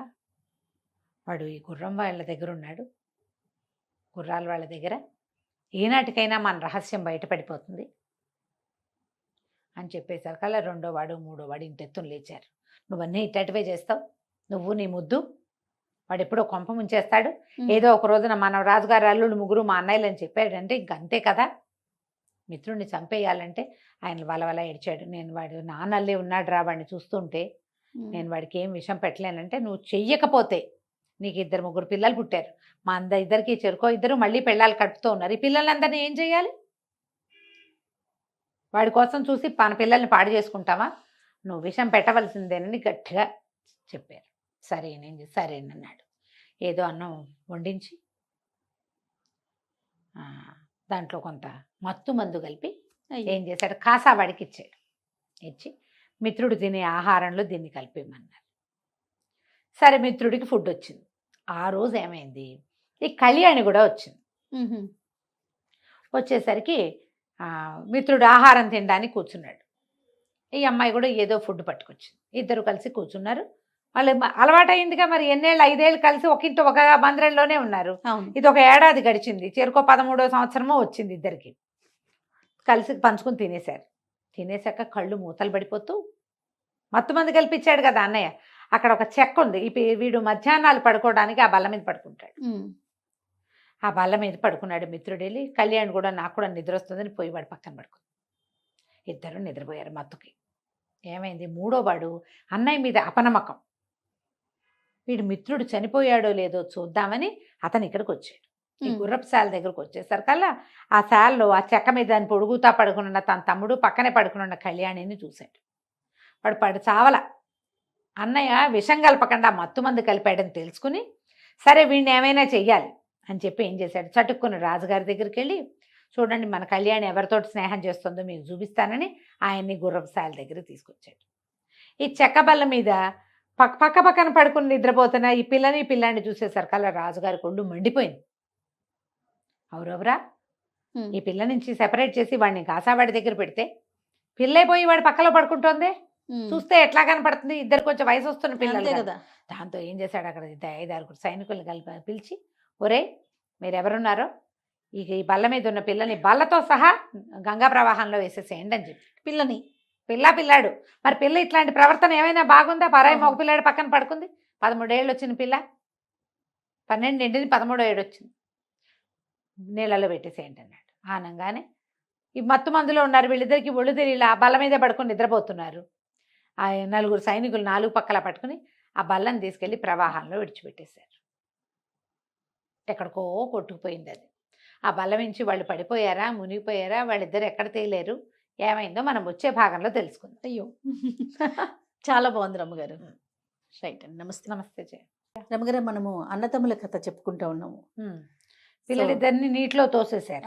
వాడు ఈ గుర్రం వాళ్ళ దగ్గర ఉన్నాడు, గుర్రాల వాళ్ళ దగ్గర, ఏనాటికైనా మన రహస్యం బయటపడిపోతుంది అని చెప్పేసరికల్లా 2వ వాడు 3వ వాడు ఇంటెత్తుని లేచారు. నువ్వన్నీ ఇట్టటివే చేస్తావు, నువ్వు నీ ముద్దు, వాడు ఎప్పుడో కొంప ముంచేస్తాడు, ఏదో ఒక రోజున మన రాజుగారు అల్లుడు 3 మా అన్నయ్యలు అని చెప్పాడంటే ఇంకంతే కదా. మిత్రుడిని చంపేయాలంటే ఆయన వలవల ఏడ్చాడు. నేను వాడు నాన్నల్లే ఉన్నాడు రా, వాడిని చూస్తుంటే నేను వాడికి ఏం విషం పెట్టలేనంటే, నువ్వు చెయ్యకపోతే నీకు 2-3 పిల్లలు పుట్టారు, మా ఇద్దరికి చెరుకో 2 మళ్ళీ పెళ్ళాలు కట్టుతూ ఉన్నారు, ఈ పిల్లలందరినీ ఏం చేయాలి, వాడి కోసం చూసి మన పిల్లల్ని పాడు చేసుకుంటావా, నువ్వు విషం పెట్టవలసిందేనని గట్టిగా చెప్పారు. సరేనన్నాడు. ఏదో అన్నం వండించి దాంట్లో కొంత మత్తు మందు కలిపి ఏం చేశాడు, కాసావాడికి ఇచ్చాడు. ఇచ్చి మిత్రుడు తినే ఆహారంలో దీన్ని కలిపిమన్నారు. సరే మిత్రుడికి ఫుడ్ వచ్చింది. ఆ రోజు ఏమైంది, ఈ కళ్యాణి కూడా వచ్చింది. వచ్చేసరికి మిత్రుడు ఆహారం తినడానికి కూర్చున్నాడు. ఈ అమ్మాయి కూడా ఏదో ఫుడ్ పట్టుకొచ్చింది. ఇద్దరు కలిసి కూర్చున్నారు. వాళ్ళు అలవాటైందిగా, మరి 5 ఏళ్ళు కలిసి ఒక మందిరంలోనే ఉన్నారు. ఇది ఒక ఏడాది గడిచింది, చెరుకో 13వ సంవత్సరమో వచ్చింది. ఇద్దరికి కలిసి పంచుకుని తినేశారు. తినేసాక కళ్ళు మూతలు పడిపోతూ, మత్తు మంది కల్పించాడు కదా అన్నయ్య, అక్కడ ఒక చెక్క ఉంది. వీడు మధ్యాహ్నాలు పడుకోవడానికి ఆ బల్ల మీద పడుకుంటాడు. ఆ బల్ల మీద పడుకున్నాడు మిత్రుడు. వెళ్ళి కళ్యాణ్ కూడా నాకు కూడా నిద్ర వస్తుందని పోయి వాడు పక్కన పడుకుంది. ఇద్దరు నిద్రపోయారు మత్తుకి. ఏమైంది, 3వ వాడు అన్నయ్య మీద అపనమ్మకం, వీడి మిత్రుడు చనిపోయాడో లేదో చూద్దామని అతను ఇక్కడికి వచ్చాడు. ఈ గుర్రపు శాల దగ్గరకు వచ్చేసరికల్లా ఆ శాలలో ఆ చెక్క మీద దాన్ని పొడుగుతా పడుకున్న తన తమ్ముడు పక్కనే పడుకున్న కళ్యాణిని చూశాడు. వాడు చావల. అన్నయ్య విషం కలపకుండా మత్తుమందు కలిపాడని తెలుసుకుని సరే వీడిని ఏమైనా చెయ్యాలి అని చెప్పి ఏం చేశాడు, చటుక్కుని రాజుగారి దగ్గరికి వెళ్ళి చూడండి మన కళ్యాణి ఎవరితోటి స్నేహం చేస్తుందో మీకు చూపిస్తానని ఆయన్ని గుర్రపు శాల దగ్గరికి తీసుకొచ్చాడు. ఈ చెక్క బల్ల మీద పక్కన పడుకుని నిద్రపోతున్న ఈ పిల్లాన్ని చూసేసరికల్లా రాజుగారి కొళ్ళు మండిపోయింది. అవురవరా ఈ పిల్ల నుంచి సెపరేట్ చేసి వాడిని కాసావాడి దగ్గర పెడితే పిల్లైపోయి వాడి పక్కలో పడుకుంటోంది, చూస్తే ఎట్లా కనపడుతుంది, ఇద్దరు కొంచెం వయసు వస్తున్న పిల్లలు కదా. దాంతో ఏం చేశాడు, అక్కడ 5-6 సైనికులు పిలిచి ఒరే మీరెవరున్నారో ఇక ఈ బల్ల మీద ఉన్న పిల్లని బల్లతో సహా గంగా ప్రవాహంలో వేసేసేయండి అని చెప్పి పిల్లాడు మరి పిల్ల ఇట్లాంటి ప్రవర్తన ఏమైనా బాగుందా, పరాయి మగ పిల్లాడు పక్కన పడుకుంది, 13 ఏళ్ళు వచ్చిన పిల్ల, 12 నిండింది 13వ ఏడు వచ్చింది, నీళ్ళలో పెట్టేసేయండి అన్నాడు. ఆనంగానే ఈ మత్తు మందులో ఉన్నారు వీళ్ళిద్దరికి ఒళ్ళు తెలియలా ఆ బల్ల మీదే పడుకుని నిద్రపోతున్నారు. ఆ 4 సైనికులు 4 పక్కల పట్టుకుని ఆ బల్లని తీసుకెళ్ళి ప్రవాహంలో విడిచిపెట్టేశారు. ఎక్కడికో కొట్టుకుపోయింది అది. ఆ బల్ల నుంచి వాళ్ళు పడిపోయారా మునిగిపోయారా వాళ్ళిద్దరు ఎక్కడ తేలేరు, ఏమైందో మనం వచ్చే భాగంలో తెలుసుకుందాం. అయ్యో చాలా బాగుంది రమ్మగారు. రైట్ అండి, నమస్తే. నమస్తే జయ. రమ్మగారు, మనము అన్నతమ్ముల కథ చెప్పుకుంటూ ఉన్నాము. పిల్లలిద్దరిని నీటిలో తోసేశారు.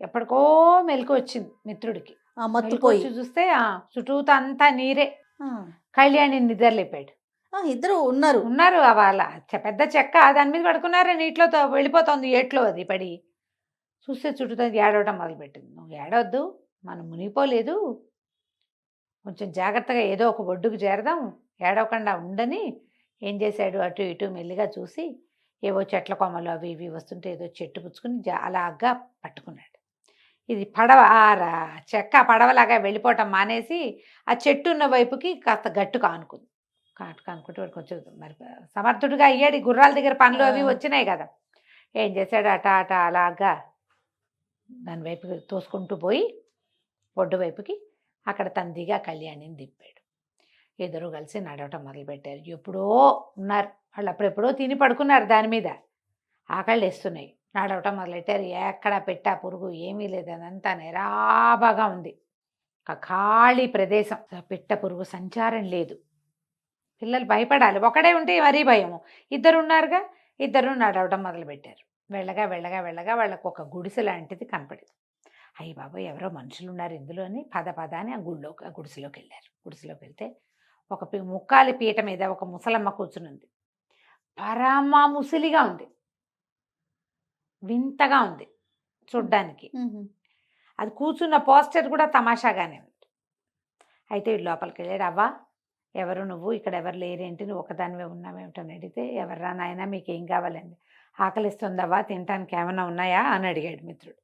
ఎప్పటికో మెలకు వచ్చింది మిత్రుడికి. మత్తుపోయి చూస్తే చుట్టూతా అంతా నీరే. కళ్యాణి నిద్రలేపాడు. ఇద్దరు ఉన్నారు వాళ్ళ పెద్ద చెక్క దాని మీద పడుకున్నారా, నీటిలో వెళ్ళిపోతుంది ఏట్లో అది పడి. చూస్తే చుట్టూతా ఏడవటం మొదలుపెట్టింది. నువ్వు ఏడవద్దు, మనం మునిగిపోలేదు, కొంచెం జాగ్రత్తగా ఏదో ఒక ఒడ్డుకు చేరదాం, ఏడవకుండా ఉండని ఏం చేశాడు, అటు ఇటు మెల్లిగా చూసి ఏవో చెట్ల కొమ్మలు అవి ఇవి వస్తుంటే ఏదో చెట్టు పుచ్చుకుని అలాగా పట్టుకున్నాడు. ఇది పడవ, చెక్క పడవలాగా వెళ్ళిపోవటం మానేసి ఆ చెట్టు ఉన్న వైపుకి కాస్త గట్టు కానుకుంది. కానుకుంటే వాడు కొంచెం మరి సమర్థుడిగా అయ్యాడు. గుర్రాల దగ్గర పనులు అవి వచ్చినాయి కదా. ఏం చేశాడు, అట అలాగా దాని వైపుకి తోసుకుంటూ పోయి ఒడ్డు వైపుకి అక్కడ తందిగా కళ్యాణిని దింపాడు. ఇద్దరు కలిసి నడవటం మొదలుపెట్టారు. ఎప్పుడో ఉన్నారు వాళ్ళు, అప్పుడెప్పుడో తిని పడుకున్నారు, దాని మీద ఆకళ్ళు వేస్తున్నాయి, నడవటం మొదలెట్టారు. ఎక్కడ పెట్టా పురుగు ఏమీ లేదు, అదంతా నిరాబాగా ఉంది, ఖాళీ ప్రదేశం, పిట్ట పురుగు సంచారం లేదు. పిల్లలు భయపడాలి, ఒకడే ఉంటే మరీ భయము. ఇద్దరు ఉన్నారుగా, ఇద్దరు నడవటం మొదలుపెట్టారు. వెళ్ళగా వాళ్ళకు ఒక గుడిసె లాంటిది కనపడింది. అయ్యి బాబోయ్ ఎవరో మనుషులు ఉన్నారు ఇందులో అని పద అని ఆ గుడిసెలోకి వెళ్ళారు. గుడిసెలోకి వెళ్తే ఒక ముక్కాలి పీట మీద ఒక ముసలమ్మ కూర్చుని ఉంది. పరమా ముసిలిగా ఉంది, వింతగా ఉంది చూడ్డానికి. అది కూర్చున్న పోస్టర్ కూడా తమాషాగానే ఉంది. అయితే వీడు లోపలికి వెళ్ళాడు. అవ్వా ఎవరు నువ్వు, ఇక్కడ ఎవరు లేరేంటి, నువ్వు ఒకదానివే ఉన్నావేమిటని అడిగితే, ఎవర్రా నాయన మీకేం కావాలండి, ఆకలిస్తుందవ్వా, తినటానికి ఏమైనా ఉన్నాయా అని అడిగాడు మిత్రుడు.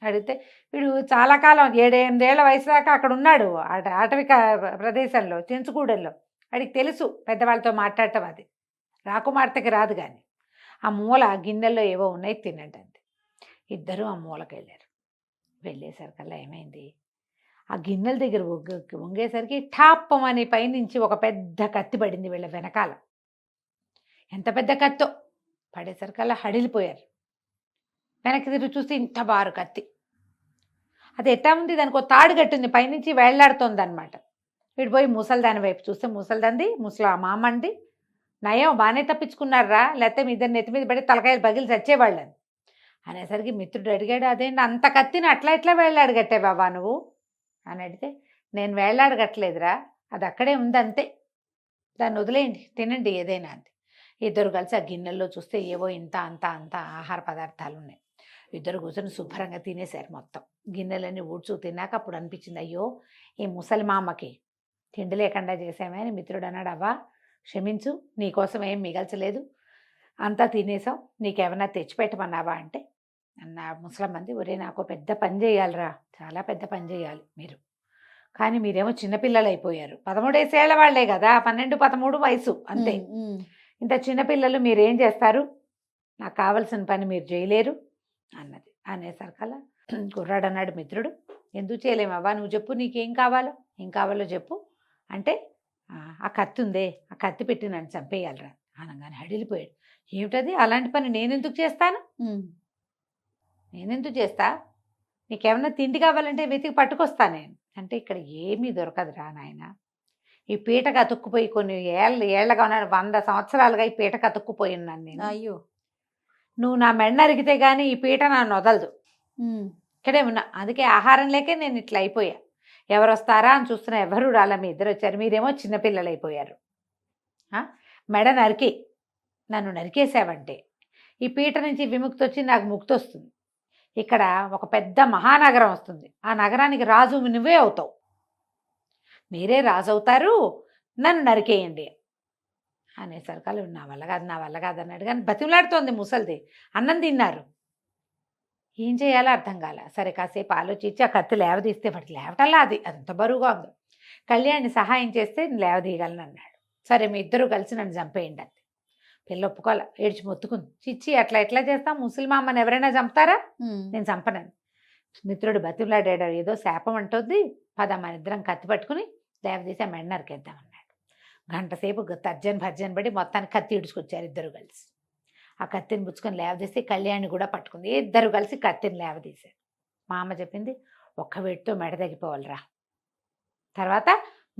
అడిగితే వీడు చాలా కాలం 7-8 ఏళ్ల వయసు దాకా అక్కడ ఉన్నాడు ఆటవిక ప్రదేశంలో, చెంచుకూడల్లో. వాడికి తెలుసు పెద్దవాళ్ళతో మాట్లాడటం, అది రాకుమార్తెకి రాదు. కానీ ఆ మూల గిన్నెల్లో ఏవో ఉన్నాయి తినండి అంది. ఇద్దరు ఆ మూలకి వెళ్ళారు. వెళ్ళేసరికల్లా ఏమైంది, ఆ గిన్నెల దగ్గర వంగేసరికి ఠాప్పమని పైనుంచి ఒక పెద్ద కత్తి పడింది వీళ్ళ వెనకాల. ఎంత పెద్ద కత్తో పడేసరికల్లా హడిలిపోయారు. వెనక్కి తిరిగి చూస్తే ఇంత బారు కత్తి. అది ఎట్టా ఉంది, దానికి ఒక తాడు కట్టింది, పైనుంచి వేళ్లాడుతోంది అనమాట. వీడు పోయి ముసలిదాని వైపు చూస్తే ముసలిదంది, మామండి నయం బాగానే తప్పించుకున్నారా, లేకపోతే మీ ఇద్దరు నెత్తి మీద పడి తలకాయలు పగిలి చచ్చేవాళ్ళని అనేసరికి మిత్రుడు అడిగాడు, అదేంటి అంత కత్తిని అట్లా ఎట్లా వేళ్లాడు గట్టే బాబా నువ్వు అని అడిగితే, నేను వేళ్లాడగట్లేదురా, అది అక్కడే ఉంది అంతే, దాన్ని వదిలేయండి, తినండి ఏదైనా అంది. ఇద్దరు కలిసి ఆ గిన్నెల్లో చూస్తే ఏవో ఇంత అంత ఆహార పదార్థాలు ఉన్నాయి. ఇద్దరు కూర్చొని శుభ్రంగా తినేశారు మొత్తం. గిన్నెలన్నీ ఊడ్చు తిన్నాక అప్పుడు అనిపించింది, అయ్యో ఈ ముసలి మామకి తిండి లేకుండా చేసామే అని. మిత్రుడు అన్నాడు, అవ్వా క్షమించు, నీకోసం ఏం మిగల్చలేదు, అంతా తినేసాం, నీకేమన్నా తెచ్చిపెట్టమన్నావా అంటే అన్న ముసలమ్మంది, ఒరే నాకు పెద్ద పని చేయాలిరా, చాలా పెద్ద పని చేయాలి మీరు, కానీ మీరేమో చిన్నపిల్లలు అయిపోయారు, 13 ఏళ్ల వాళ్లే కదా, 12-13 వయసు అంతే, ఇంత చిన్నపిల్లలు మీరేం చేస్తారు, నాకు కావలసిన పని మీరు చేయలేరు అన్నది. అనేసరికల్లా కుర్రాడు అన్నాడు మిత్రుడు, ఎందుకు చేయలేమవ్వా, నువ్వు చెప్పు నీకేం కావాలో, ఏం కావాలో చెప్పు అంటే ఆ కత్తి ఉందే, ఆ కత్తి పెట్టి నన్ను చంపేయాలరా అనగానే హడిలిపోయాడు. ఏమిటది, అలాంటి పని నేనెందుకు చేస్తాను, నేనెందుకు చేస్తా, నీకేమన్నా తిండి కావాలంటే వెతికి పట్టుకొస్తా నేను అంటే, ఇక్కడ ఏమీ దొరకదురా నాయన, ఈ పీటకు అతుక్కుపోయి కొన్ని ఏళ్ళగా ఉన్నాను, 100 సంవత్సరాలుగా ఈ పీటకు అతుక్కుపోయి ఉన్నాను నేను. అయ్యో. నువ్వు నా మెడ అరిగితే కానీ ఈ పీట నన్ను వదలదు, ఇక్కడే ఉన్నా, అందుకే ఆహారం లేకే నేను ఇట్లా అయిపోయా, ఎవరు వస్తారా అని చూస్తున్నా, ఎవరు రాలా, మీ ఇద్దరు వచ్చారు, మీరేమో చిన్నపిల్లలు అయిపోయారు. మెడ నరికి నన్ను నరికేసావంటే ఈ పీట నుంచి విముక్తి వచ్చి నాకు ముక్తి వస్తుంది, ఇక్కడ ఒక పెద్ద మహానగరం వస్తుంది, ఆ నగరానికి రాజు నువ్వే అవుతావు, మీరే రాజు అవుతారు, నన్ను నరికేయండి అనేసరికి నా వల్ల కాదు అన్నాడు. కానీ బతిమలాడుతోంది ముసలిది, అన్నం తిన్నారు, ఏం చేయాలో అర్థం కాల. సరే కాసేపు ఆలోచించి ఆ కత్తి లేవదీస్తే వాడికి లేవటల్లా, అదంత బరువుగా ఉందో. కళ్యాణ్ని సహాయం చేస్తే నేను లేవదీయగలను అన్నాడు. సరే మీ ఇద్దరు కలిసి నన్ను చంపేయండి అంతే. పిల్ల ఒప్పుకోవాలి, ఏడ్చి మొత్తుకుంది, చిచ్చి అట్లా ఎట్లా చేస్తాం, ముసలిమా అమ్మని ఎవరైనా చంపుతారా, నేను చంపనని. మిత్రుడు బతిమలాడాడు, ఏదో శాపం అంటుంది, పద మన ఇద్దరం కత్తి పట్టుకుని లేవదీసి ఆ మెడ నరికేద్దామన్నాడు. గంట సేపు తర్జన్ భర్జన్ పడి మొత్తానికి కత్తి ఇడుచుకొచ్చారు ఇద్దరు కలిసి. ఆ కత్తిని పుచ్చుకొని లేవదీసి కళ్యాణి కూడా పట్టుకుంది, ఇద్దరు కలిసి కత్తిని లేవదీశారు. మా అమ్మ చెప్పింది, ఒక్క వేటితో మెడ తగ్గిపోవాలిరా, తర్వాత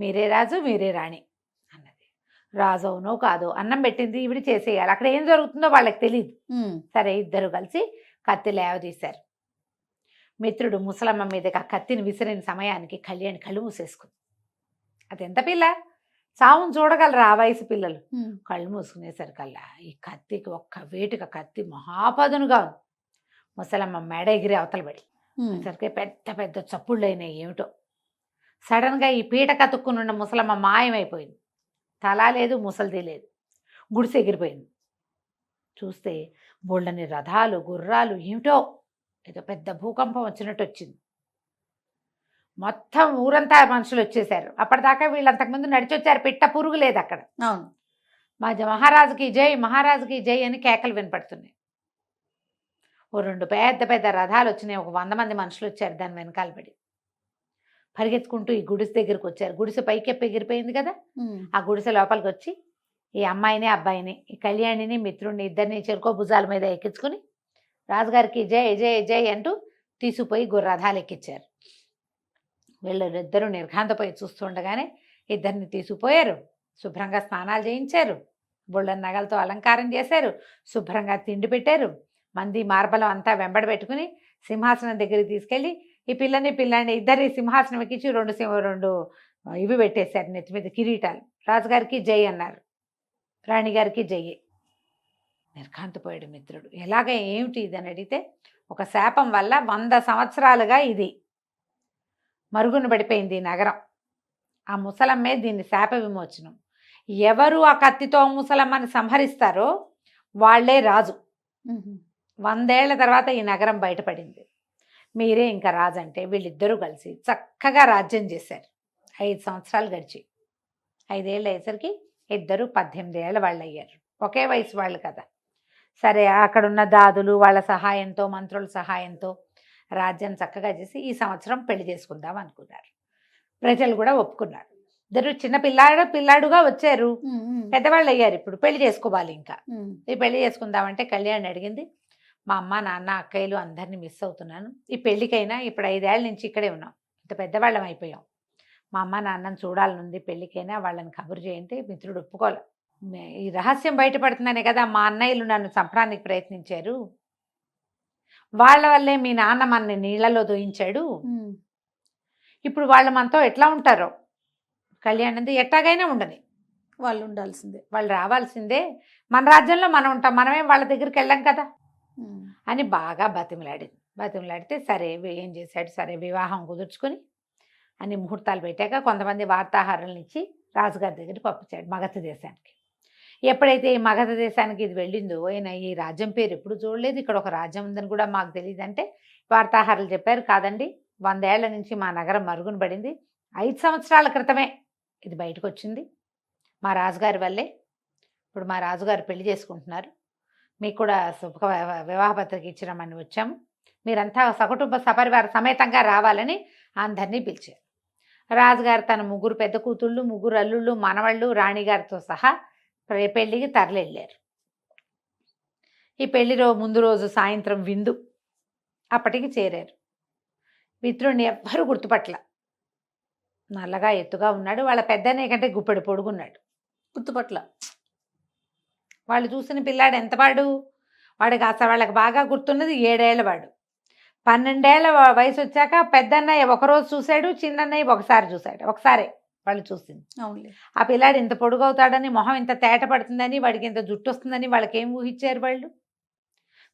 మీరే రాజు మీరే రాణి అన్నది. రాజు అవునో కాదో, అన్నం పెట్టింది ఈవిడ చేసేయాలి, అక్కడ ఏం జరుగుతుందో వాళ్ళకి తెలియదు. సరే ఇద్దరు కలిసి కత్తి లేవదీశారు. మిత్రుడు ముసలమ్మ మీదకి ఆ కత్తిని విసిరిన సమయానికి కళ్యాణి కళ్ళు మూసేసుకుంది. అది ఎంత పిల్ల, సావును చూడగలరా ఆ వయసు పిల్లలు. కళ్ళు మూసుకునేసరికల్లా ఈ కత్తికి ఒక్క వేటుక కత్తి మహాపదునుగా ఉంది. ముసలమ్మ మెడ ఎగిరి అవతల పడి సరికి పెద్ద పెద్ద చప్పుళ్ళు అయినాయి. ఏమిటో సడన్గా ఈ పీట కతుక్కునున్న ముసలమ్మ మాయమైపోయింది. తల లేదు, ముసలిది లేదు, గుడిసె ఎగిరిపోయింది. చూస్తే బోళ్ళని రథాలు గుర్రాలు, ఏమిటో ఏదో పెద్ద భూకంపం వచ్చినట్టు వచ్చింది. మొత్తం ఊరంతా మనుషులు వచ్చేసారు. అప్పటిదాకా వీళ్ళు అంతకుముందు నడిచొచ్చారు, పిట్ట పురుగు లేదు అక్కడ. అవును. మా మహారాజుకి జై, మహారాజుకి జై అని కేకలు వినపడుతున్నాయి. ఓ 2 పెద్ద పెద్ద రథాలు వచ్చినాయి, ఒక 100 మంది మనుషులు వచ్చారు దాని వెనకాల పడి. పరిగెత్తుకుంటూ ఈ గుడిసె దగ్గరికి వచ్చారు. గుడిసె పైకెప్పి ఎగిరిపోయింది కదా, ఆ గుడిసె లోపలికి వచ్చి ఈ అమ్మాయిని అబ్బాయిని, ఈ కళ్యాణిని మిత్రుడిని ఇద్దరిని చెరుకో భుజాల మీద ఎక్కించుకుని రాజుగారికి జై జై జై అంటూ తీసుకుపోయి రథాలు ఎక్కించారు. వీళ్ళిద్దరూ నిర్ఘాంతపోయి చూస్తుండగానే ఇద్దరిని తీసుకుపోయారు. శుభ్రంగా స్నానాలు చేయించారు, బొళ్ళ నగలతో అలంకారం చేశారు, శుభ్రంగా తిండి పెట్టారు. మంది మార్బలం అంతా వెంబడి పెట్టుకుని సింహాసనం దగ్గరికి తీసుకెళ్ళి ఈ పిల్లాన్ని ఇద్దరి సింహాసనం ఎక్కించి 2 ఇవి పెట్టేశారు, నెత్తి మీద కిరీటాలు. రాజుగారికి జై అన్నారు, రాణిగారికి జై. నిర్ఘాంతపోయాడు మిత్రుడు. ఎలాగ ఏమిటి ఇది అని అడిగితే, ఒక శాపం వల్ల 100 సంవత్సరాలుగా ఇది మరుగున పడిపోయింది ఈ నగరం. ఆ ముసలమ్మే దీన్ని శాప విమోచనం. ఎవరు ఆ కత్తితో ముసలమ్మని సంహరిస్తారో వాళ్లే రాజు. 100 ఏళ్ల తర్వాత ఈ నగరం బయటపడింది. మీరే ఇంకా రాజు అంటే వీళ్ళిద్దరూ కలిసి చక్కగా రాజ్యం చేశారు. 5 సంవత్సరాలు గడిచి 5 ఏళ్ళు అయ్యేసరికి ఇద్దరు 18 ఏళ్ళ వాళ్ళు అయ్యారు. ఒకే వయసు వాళ్ళు కదా. సరే అక్కడున్న దాదులు వాళ్ళ సహాయంతో, మంత్రుల సహాయంతో రాజ్యం చక్కగా చేసి ఈ సంవత్సరం పెళ్లి చేసుకుందాం అనుకున్నారు. ప్రజలు కూడా ఒప్పుకున్నారు. ఇద్దరు చిన్న పిల్లాడుగా వచ్చారు, పెద్దవాళ్ళు అయ్యారు, ఇప్పుడు పెళ్లి చేసుకోవాలి. ఇంకా ఈ పెళ్లి చేసుకుందామంటే కళ్యాణి అడిగింది, మా అమ్మ నాన్న అక్కయ్యలు అందరినీ మిస్ అవుతున్నాను, ఈ పెళ్ళికైనా ఇప్పుడు 5 ఏళ్ళ నుంచి ఇక్కడే ఉన్నాం, ఇంత పెద్దవాళ్ళం అయిపోయాం, మా అమ్మ నాన్నని చూడాలనుంది, పెళ్ళికైనా వాళ్ళని కబురు చేయంటే మిత్రుడు ఒప్పుకోలే. ఈ రహస్యం బయటపడుతుందనే కదా మా అన్నయ్యలు నన్ను చంపడానికి ప్రయత్నించారు, వాళ్ళ వల్లే మీ నాన్న మనని నీళ్లలో దోయించాడు, ఇప్పుడు వాళ్ళు మనతో ఎట్లా ఉంటారో. కళ్యాణ్ ఎట్టాగైనా ఉండని, వాళ్ళు ఉండాల్సిందే, వాళ్ళు రావాల్సిందే, మన రాజ్యంలో మనం ఉంటాం, మనమే వాళ్ళ దగ్గరికి వెళ్ళాం కదా అని బాగా బతిమలాడితే సరే ఏం చేశాడు, సరే వివాహం కుదుర్చుకొని అన్ని ముహూర్తాలు పెట్టాక కొంతమంది వార్తాహరులను ఇచ్చి రాజుగారి దగ్గరికి పంపించాడు మగధ దేశానికి. ఎప్పుడైతే ఈ మగధ దేశానికి ఇది వెళ్ళిందో, ఆయన ఈ రాజ్యం పేరు ఎప్పుడు చూడలేదు, ఇక్కడ ఒక రాజ్యం ఉందని కూడా మాకు తెలియదు అంటే వార్తాహరులు చెప్పారు, కాదండి 100 ఏళ్ల నుంచి మా నగరం మరుగున పడింది, 5 సంవత్సరాల క్రితమే ఇది బయటకు వచ్చింది, మా రాజుగారి వల్లే, ఇప్పుడు మా రాజుగారు పెళ్లి చేసుకుంటున్నారు, మీకు కూడా వివాహ పత్రిక ఇచ్చినామని వచ్చాము, మీరంతా సకుటుంబ సపరివార సమేతంగా రావాలని అందరినీ పిలిచారు. రాజుగారు తన ముగ్గురు పెద్ద కూతుళ్ళు, ముగ్గురు అల్లుళ్ళు, మనవళ్ళు, రాణిగారితో సహా పెళ్ళికి తరలిళ్ళారు. ఈ ముందు రోజు సాయంత్రం విందు. అప్పటికి చేరారు. మిత్రుడిని ఎవ్వరూ గుర్తుపట్ల. నల్లగా ఎత్తుగా ఉన్నాడు. వాళ్ళ పెద్దనే కంటే గుప్పెడు పొడుగున్నాడు. గుర్తుపట్ల. వాళ్ళు చూసిన పిల్లాడు ఎంతవాడు? వాడికి అసలు వాళ్ళకి బాగా గుర్తున్నది 7 ఏళ్ల వాడు. 12 ఏళ్ల వయసు వచ్చాక పెద్దన్నయ్య ఒకరోజు చూశాడు, చిన్నన్నయ్య ఒకసారి చూశాడు. ఒకసారే వాళ్ళు చూసింది. అవునులే. ఆ పిల్లాడు ఇంత పొడుగవుతాడని, మొహం ఇంత తేట పడుతుందని, వాడికి ఇంత జుట్టు వస్తుందని వాళ్ళకి ఏం ఊహించారు వాళ్ళు?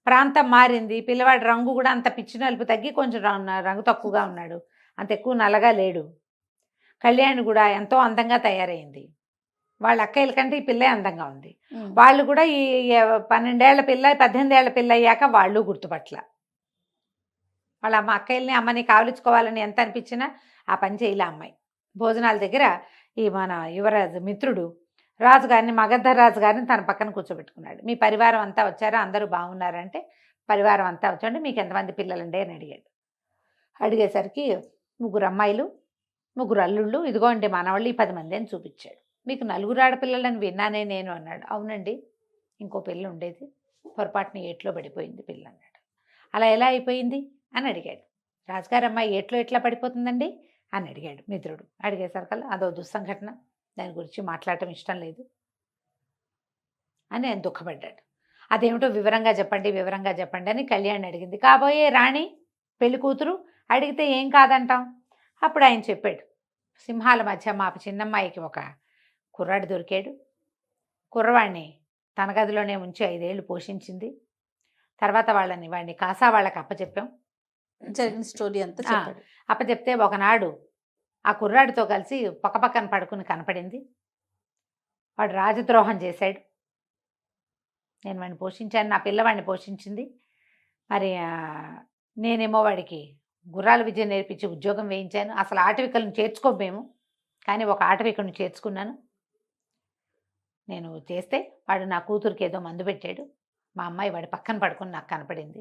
ప్రాంతం మారింది. పిల్లవాడి రంగు కూడా అంత పిచ్చి నలుపు తగ్గి కొంచెం రంగు తక్కువగా ఉన్నాడు. అంత ఎక్కువ నల్లగా లేడు. కళ్యాణి కూడా ఎంతో అందంగా తయారైంది. వాళ్ళ అక్కయ్యల కంటే ఈ పిల్లే అందంగా ఉంది. వాళ్ళు కూడా ఈ 12 ఏళ్ల పిల్ల 18 ఏళ్ల పిల్ల అయ్యాక వాళ్ళు గుర్తుపట్ల. వాళ్ళ అమ్మ అక్కయ్యల్ని అమ్మని కావలించుకోవాలని ఎంత అనిపించినా ఆ పని చేయలే అమ్మాయి. భోజనాల దగ్గర ఈ మన యువరాజు మిత్రుడు రాజుగారిని, మగధ రాజు గారిని తన పక్కన కూర్చోబెట్టుకున్నాడు. మీ పరివారం అంతా వచ్చారా? అందరూ బాగున్నారంటే పరివారం అంతా వచ్చాడు. మీకు ఎంతమంది పిల్లలండి అని అడిగాడు. అడిగేసరికి 3 అమ్మాయిలు, 3 అల్లుళ్ళు, ఇదిగోండి మనవాళ్ళు ఈ 10 మంది అని చూపించాడు. మీకు 4 ఆడపిల్లలని విన్నానే నేను అన్నాడు. అవునండి, ఇంకో పిల్ల ఉండేది, పొరపాటున ఏట్లో పడిపోయింది పిల్ల అన్నాడు. అలా ఎలా అయిపోయింది అని అడిగాడు. రాజుగారి అమ్మాయి ఏట్లో ఎట్లా పడిపోతుందండి అని అడిగాడు మిత్రుడు. అడిగేసరికల్లా అదో దుస్సంఘటన, దాని గురించి మాట్లాడటం ఇష్టం లేదు అని ఆయన దుఃఖపడ్డాడు. అదేమిటో వివరంగా చెప్పండి అని కళ్యాణి అడిగింది. కాబోయే రాణి పెళ్లి కూతురు అడిగితే ఏం కాదంటాం. అప్పుడు ఆయన చెప్పాడు, సింహాల మధ్య మా చిన్నమ్మాయికి ఒక కుర్రాడు దొరికాడు. కుర్రవాడిని తన గదిలోనే ఉంచి 5 ఏళ్ళు పోషించింది. తర్వాత వాడిని కాసా వాళ్ళకి అప్పచెప్పాం. జరిగిన స్టోరీ అంతా చెప్పాడు. అప్పచెప్తే ఒకనాడు ఆ కుర్రాడితో కలిసి పక్కపక్కన పడుకుని కనపడింది. వాడు రాజద్రోహం చేశాడు. నేను వాడిని పోషించాను, నా పిల్లవాడిని పోషించింది. మరి నేనేమో వాడికి గుర్రాల విద్య నేర్పించి ఉద్యోగం వేయించాను. అసలు ఆటవికలను చేర్చుకోము మేము, కానీ ఒక ఆటవికను చేర్చుకున్నాను. నేను చేస్తే వాడు నా కూతురికి ఏదో మందు పెట్టాడు. మా అమ్మాయి వాడి పక్కన పడుకుని నాకు కనపడింది.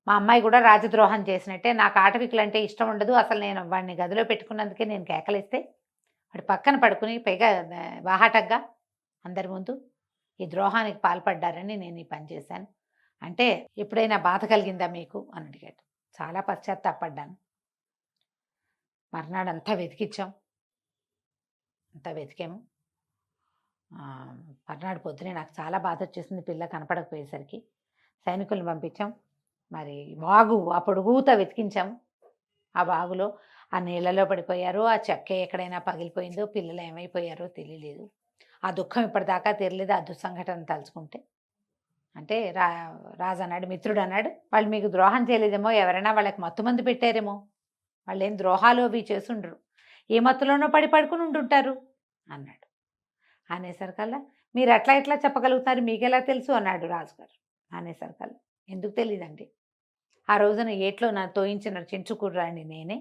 మా అమ్మాయి కూడా రాజద్రోహం చేసినట్టే. నాకు ఆటవికులు అంటే ఇష్టం ఉండదు. అసలు నేను వాడిని గదిలో పెట్టుకున్నందుకే నేను కేకలిస్తే వాడి పక్కన పడుకుని పైగా వాహాటగ్గా అందరి ముందు ఈ ద్రోహానికి పాల్పడ్డారని నేను ఈ పని చేశాను. అంటే ఎప్పుడైనా బాధ కలిగిందా మీకు అని అడిగాడు. చాలా పశ్చాత్తాపడ్డాను. మర్నాడు అంతా వెతికించాం, అంతా వెతికాము. మర్నాడు పొద్దునే నాకు చాలా బాధ వచ్చేసింది పిల్ల కనపడకపోయేసరికి. సైనికులను పంపించాం. మరి వాగు ఆ పొడుగుతా వెతికించాము. ఆ వాగులో ఆ నీళ్ళలో పడిపోయారో, ఆ చెక్క ఎక్కడైనా పగిలిపోయిందో, పిల్లలు ఏమైపోయారో తెలియలేదు. ఆ దుఃఖం ఇప్పటిదాకా తెలియలేదు ఆ దుస్సంఘటన తలుచుకుంటే. అంటే రాజు అన్నాడు, మిత్రుడు అన్నాడు, వాళ్ళు మీకు ద్రోహం చేయలేదేమో, ఎవరైనా వాళ్ళకి మత్తు మందు పెట్టారేమో, వాళ్ళు ఏం ద్రోహాలు అవి చేసుండరు, ఏ మత్తులోనో పడుకుని ఉంటుంటారు అన్నాడు. అనేసరికల్లా మీరు అట్లా ఎట్లా చెప్పగలుగుతారు, మీకెలా తెలుసు అన్నాడు రాజుగారు. అనేసరికల్లా ఎందుకు తెలియదండి, ఆ రోజున ఏట్లో నా తోయించిన చెంచుకుర్రాన్ని నేనే,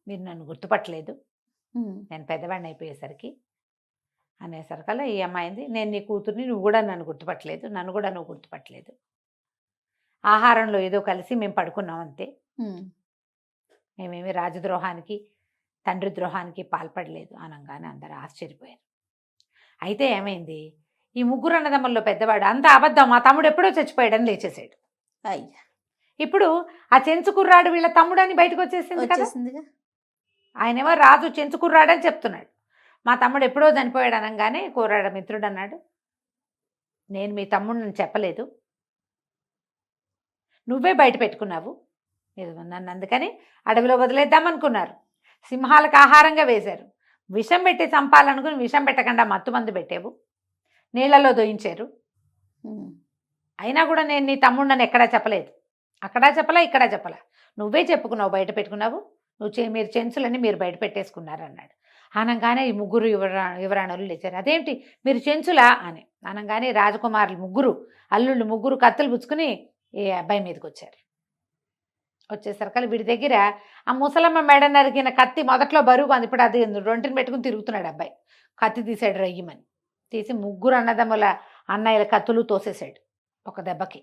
మీరు నన్ను గుర్తుపట్టలేదు, నేను పెద్దవాడిని అయిపోయేసరికి అనేసరికల్లా ఈ అమ్మాయింది, నేను నీ కూతుర్ని, నువ్వు కూడా నన్ను గుర్తుపట్టలేదు, నన్ను కూడా నువ్వు గుర్తుపట్టలేదు, ఆహారంలో ఏదో కలిసి మేము పడుకున్నాం అంతే, మేమేమి రాజద్రోహానికి తండ్రి ద్రోహానికి పాల్పడలేదు అనగానే అందరూ ఆశ్చర్యపోయారు. అయితే ఏమైంది, ఈ 3 అన్నదమ్ముల్లో పెద్దవాడు అంత అబద్ధం, మా తమ్ముడు ఎప్పుడో చచ్చిపోయాడని లేచేసాడు. అయ్యా, ఇప్పుడు ఆ చెంచుకుర్రాడు వీళ్ళ తమ్ముడని బయటకు వచ్చేసింది కదా. ఆయనేమో రాజు చెంచుకుర్రాడని చెప్తున్నాడు, మా తమ్ముడు ఎప్పుడో చనిపోయాడు అనగానే కుర్రాడు మిత్రుడు అన్నాడు, నేను మీ తమ్ముడిని చెప్పలేదు, నువ్వే బయట పెట్టుకున్నావు, మీరు నన్ను అందుకని అడవిలో వదిలేద్దామనుకున్నారు, సింహాలకు ఆహారంగా వేశారు, విషం పెట్టి చంపాలనుకుని విషం పెట్టకుండా మత్తు మందు పెట్టావు, నీళ్లలో దోయించారు, అయినా కూడా నేను నీ తమ్ముడిని ఎక్కడా చెప్పలేదు, అక్కడా చెప్పలా ఇక్కడా చెప్పలా, నువ్వే చెప్పుకున్నావు బయట పెట్టుకున్నావు, మీరు చెంచులని మీరు బయట పెట్టేసుకున్నారు అన్నాడు. అనగానే ఈ 3 యువరాణులు లేచారు. అదేంటి మీరు చెంచులా అని అనగానే రాజకుమారులు 3 అల్లుళ్ళు 3 కత్తులు పుచ్చుకుని ఈ అబ్బాయి మీదకి వచ్చారు. వచ్చేసరికి వీడి దగ్గర ఆ ముసలమ్మ మెడ నరికిన కత్తి మొదట్లో బరువుగా ఉంది, ఇప్పుడు అది రొంటిని పెట్టుకుని తిరుగుతున్నాడు అబ్బాయి. కత్తి తీసాడు రయ్యమని, తీసి 3 అన్నదమ్ముల అన్నయ్యల కత్తులు తోసేశాడు ఒక దెబ్బకి.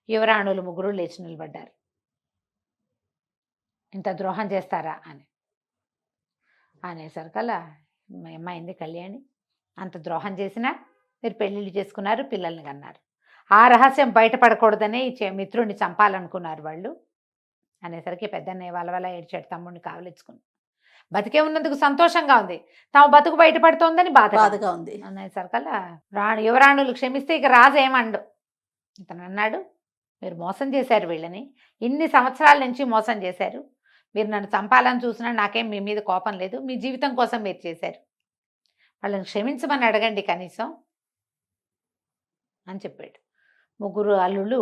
యువరాణులు 3 లేచి నిలబడ్డారు. ఇంత ద్రోహం చేస్తారా అని అనేసరికల్లా ఏమైంది కళ్యాణి, అంత ద్రోహం చేసినా మీరు పెళ్ళిళ్ళు చేసుకున్నారు, పిల్లల్ని కన్నారు. ఆ రహస్యం బయటపడకూడదనే ఈ మిత్రుడిని చంపాలనుకున్నారు వాళ్ళు అనేసరికి పెద్దన్నయ్య వలవల ఏడ్చాడు, తమ్ముడిని కావలించుకుని. బతికే ఉన్నందుకు సంతోషంగా ఉంది, తమ బతుకు బయటపడుతోందని బాధగా ఉంది. అనేసరికల్లా యువరాణులు క్షమిస్తే ఇక రాజు ఏమండు. ఇతను అన్నాడు, మీరు మోసం చేశారు వీళ్ళని, ఇన్ని సంవత్సరాల నుంచి మోసం చేశారు, మీరు నన్ను చంపాలని చూసినా నాకేం మీ మీద కోపం లేదు, మీ జీవితం కోసం మీరు చేశారు, వాళ్ళని క్షమించమని అడగండి కనీసం అని చెప్పాడు. ముగ్గురు అల్లుళ్ళు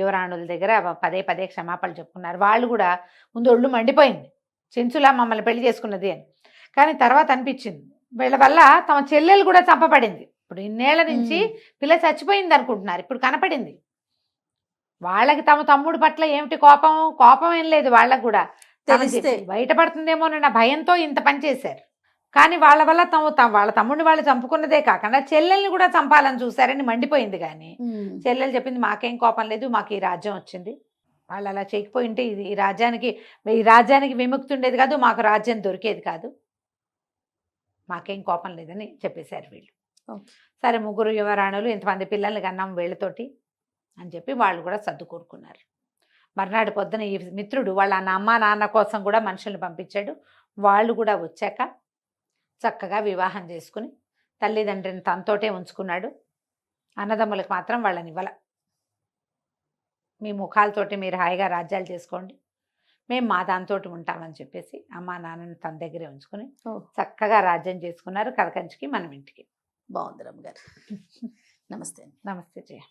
యువరాణుల దగ్గర పదే పదే క్షమాపణలు చెప్పుకున్నారు. వాళ్ళు కూడా ముందు ఒళ్ళు మండిపోయింది, చెంచులా మమ్మల్ని పెళ్లి చేసుకున్నది అని. కానీ తర్వాత అనిపించింది వీళ్ళ వల్ల తమ చెల్లెలు కూడా చంపబడింది. ఇప్పుడు ఇన్నేళ్ల నుంచి పిల్ల చచ్చిపోయింది అనుకుంటున్నారు, ఇప్పుడు కనపడింది. వాళ్ళకి తమ తమ్ముడు పట్ల ఏమిటి కోపం ఏం లేదు, వాళ్ళకు కూడా బయటపడుతుందేమోనన్న భయంతో ఇంత పని చేశారు. కానీ వాళ్ళ వల్ల వాళ్ళ తమ్ముడిని వాళ్ళు చంపుకున్నదే కాకుండా చెల్లెల్ని కూడా చంపాలని చూశారని మండిపోయింది. కానీ చెల్లెలు చెప్పింది మాకేం కోపం లేదు, మాకు ఈ రాజ్యం వచ్చింది, వాళ్ళు అలా చేయకపోయి ఉంటే ఈ రాజ్యానికి విముక్తి ఉండేది కాదు, మాకు రాజ్యం దొరికేది కాదు, మాకేం కోపం లేదని చెప్పేశారు వీళ్ళు. సరే ముగ్గురు యువరాణులు ఇంతమంది పిల్లల్ని కన్నాం వీళ్ళతోటి అని చెప్పి వాళ్ళు కూడా సర్దుకూరుకున్నారు. మర్నాడు పొద్దున ఈ మిత్రుడు వాళ్ళ అమ్మ నాన్న కోసం కూడా మనుషుల్ని పంపించాడు. వాళ్ళు కూడా వచ్చాక చక్కగా వివాహం చేసుకుని తల్లిదండ్రిని తనతోటే ఉంచుకున్నాడు. అన్నదమ్ములకు మాత్రం వాళ్ళని ఇవ్వాల, మీ ముఖాలతోటి మీరు హాయిగా రాజ్యాలు చేసుకోండి, మేము మా దాంతో ఉంటామని చెప్పేసి అమ్మ నాన్నని తన దగ్గరే ఉంచుకుని చక్కగా రాజ్యం చేసుకున్నారు. కలకంచికి మనం ఇంటికి. బాగుంది రమ్మగారు. నమస్తే. నమస్తే జయ.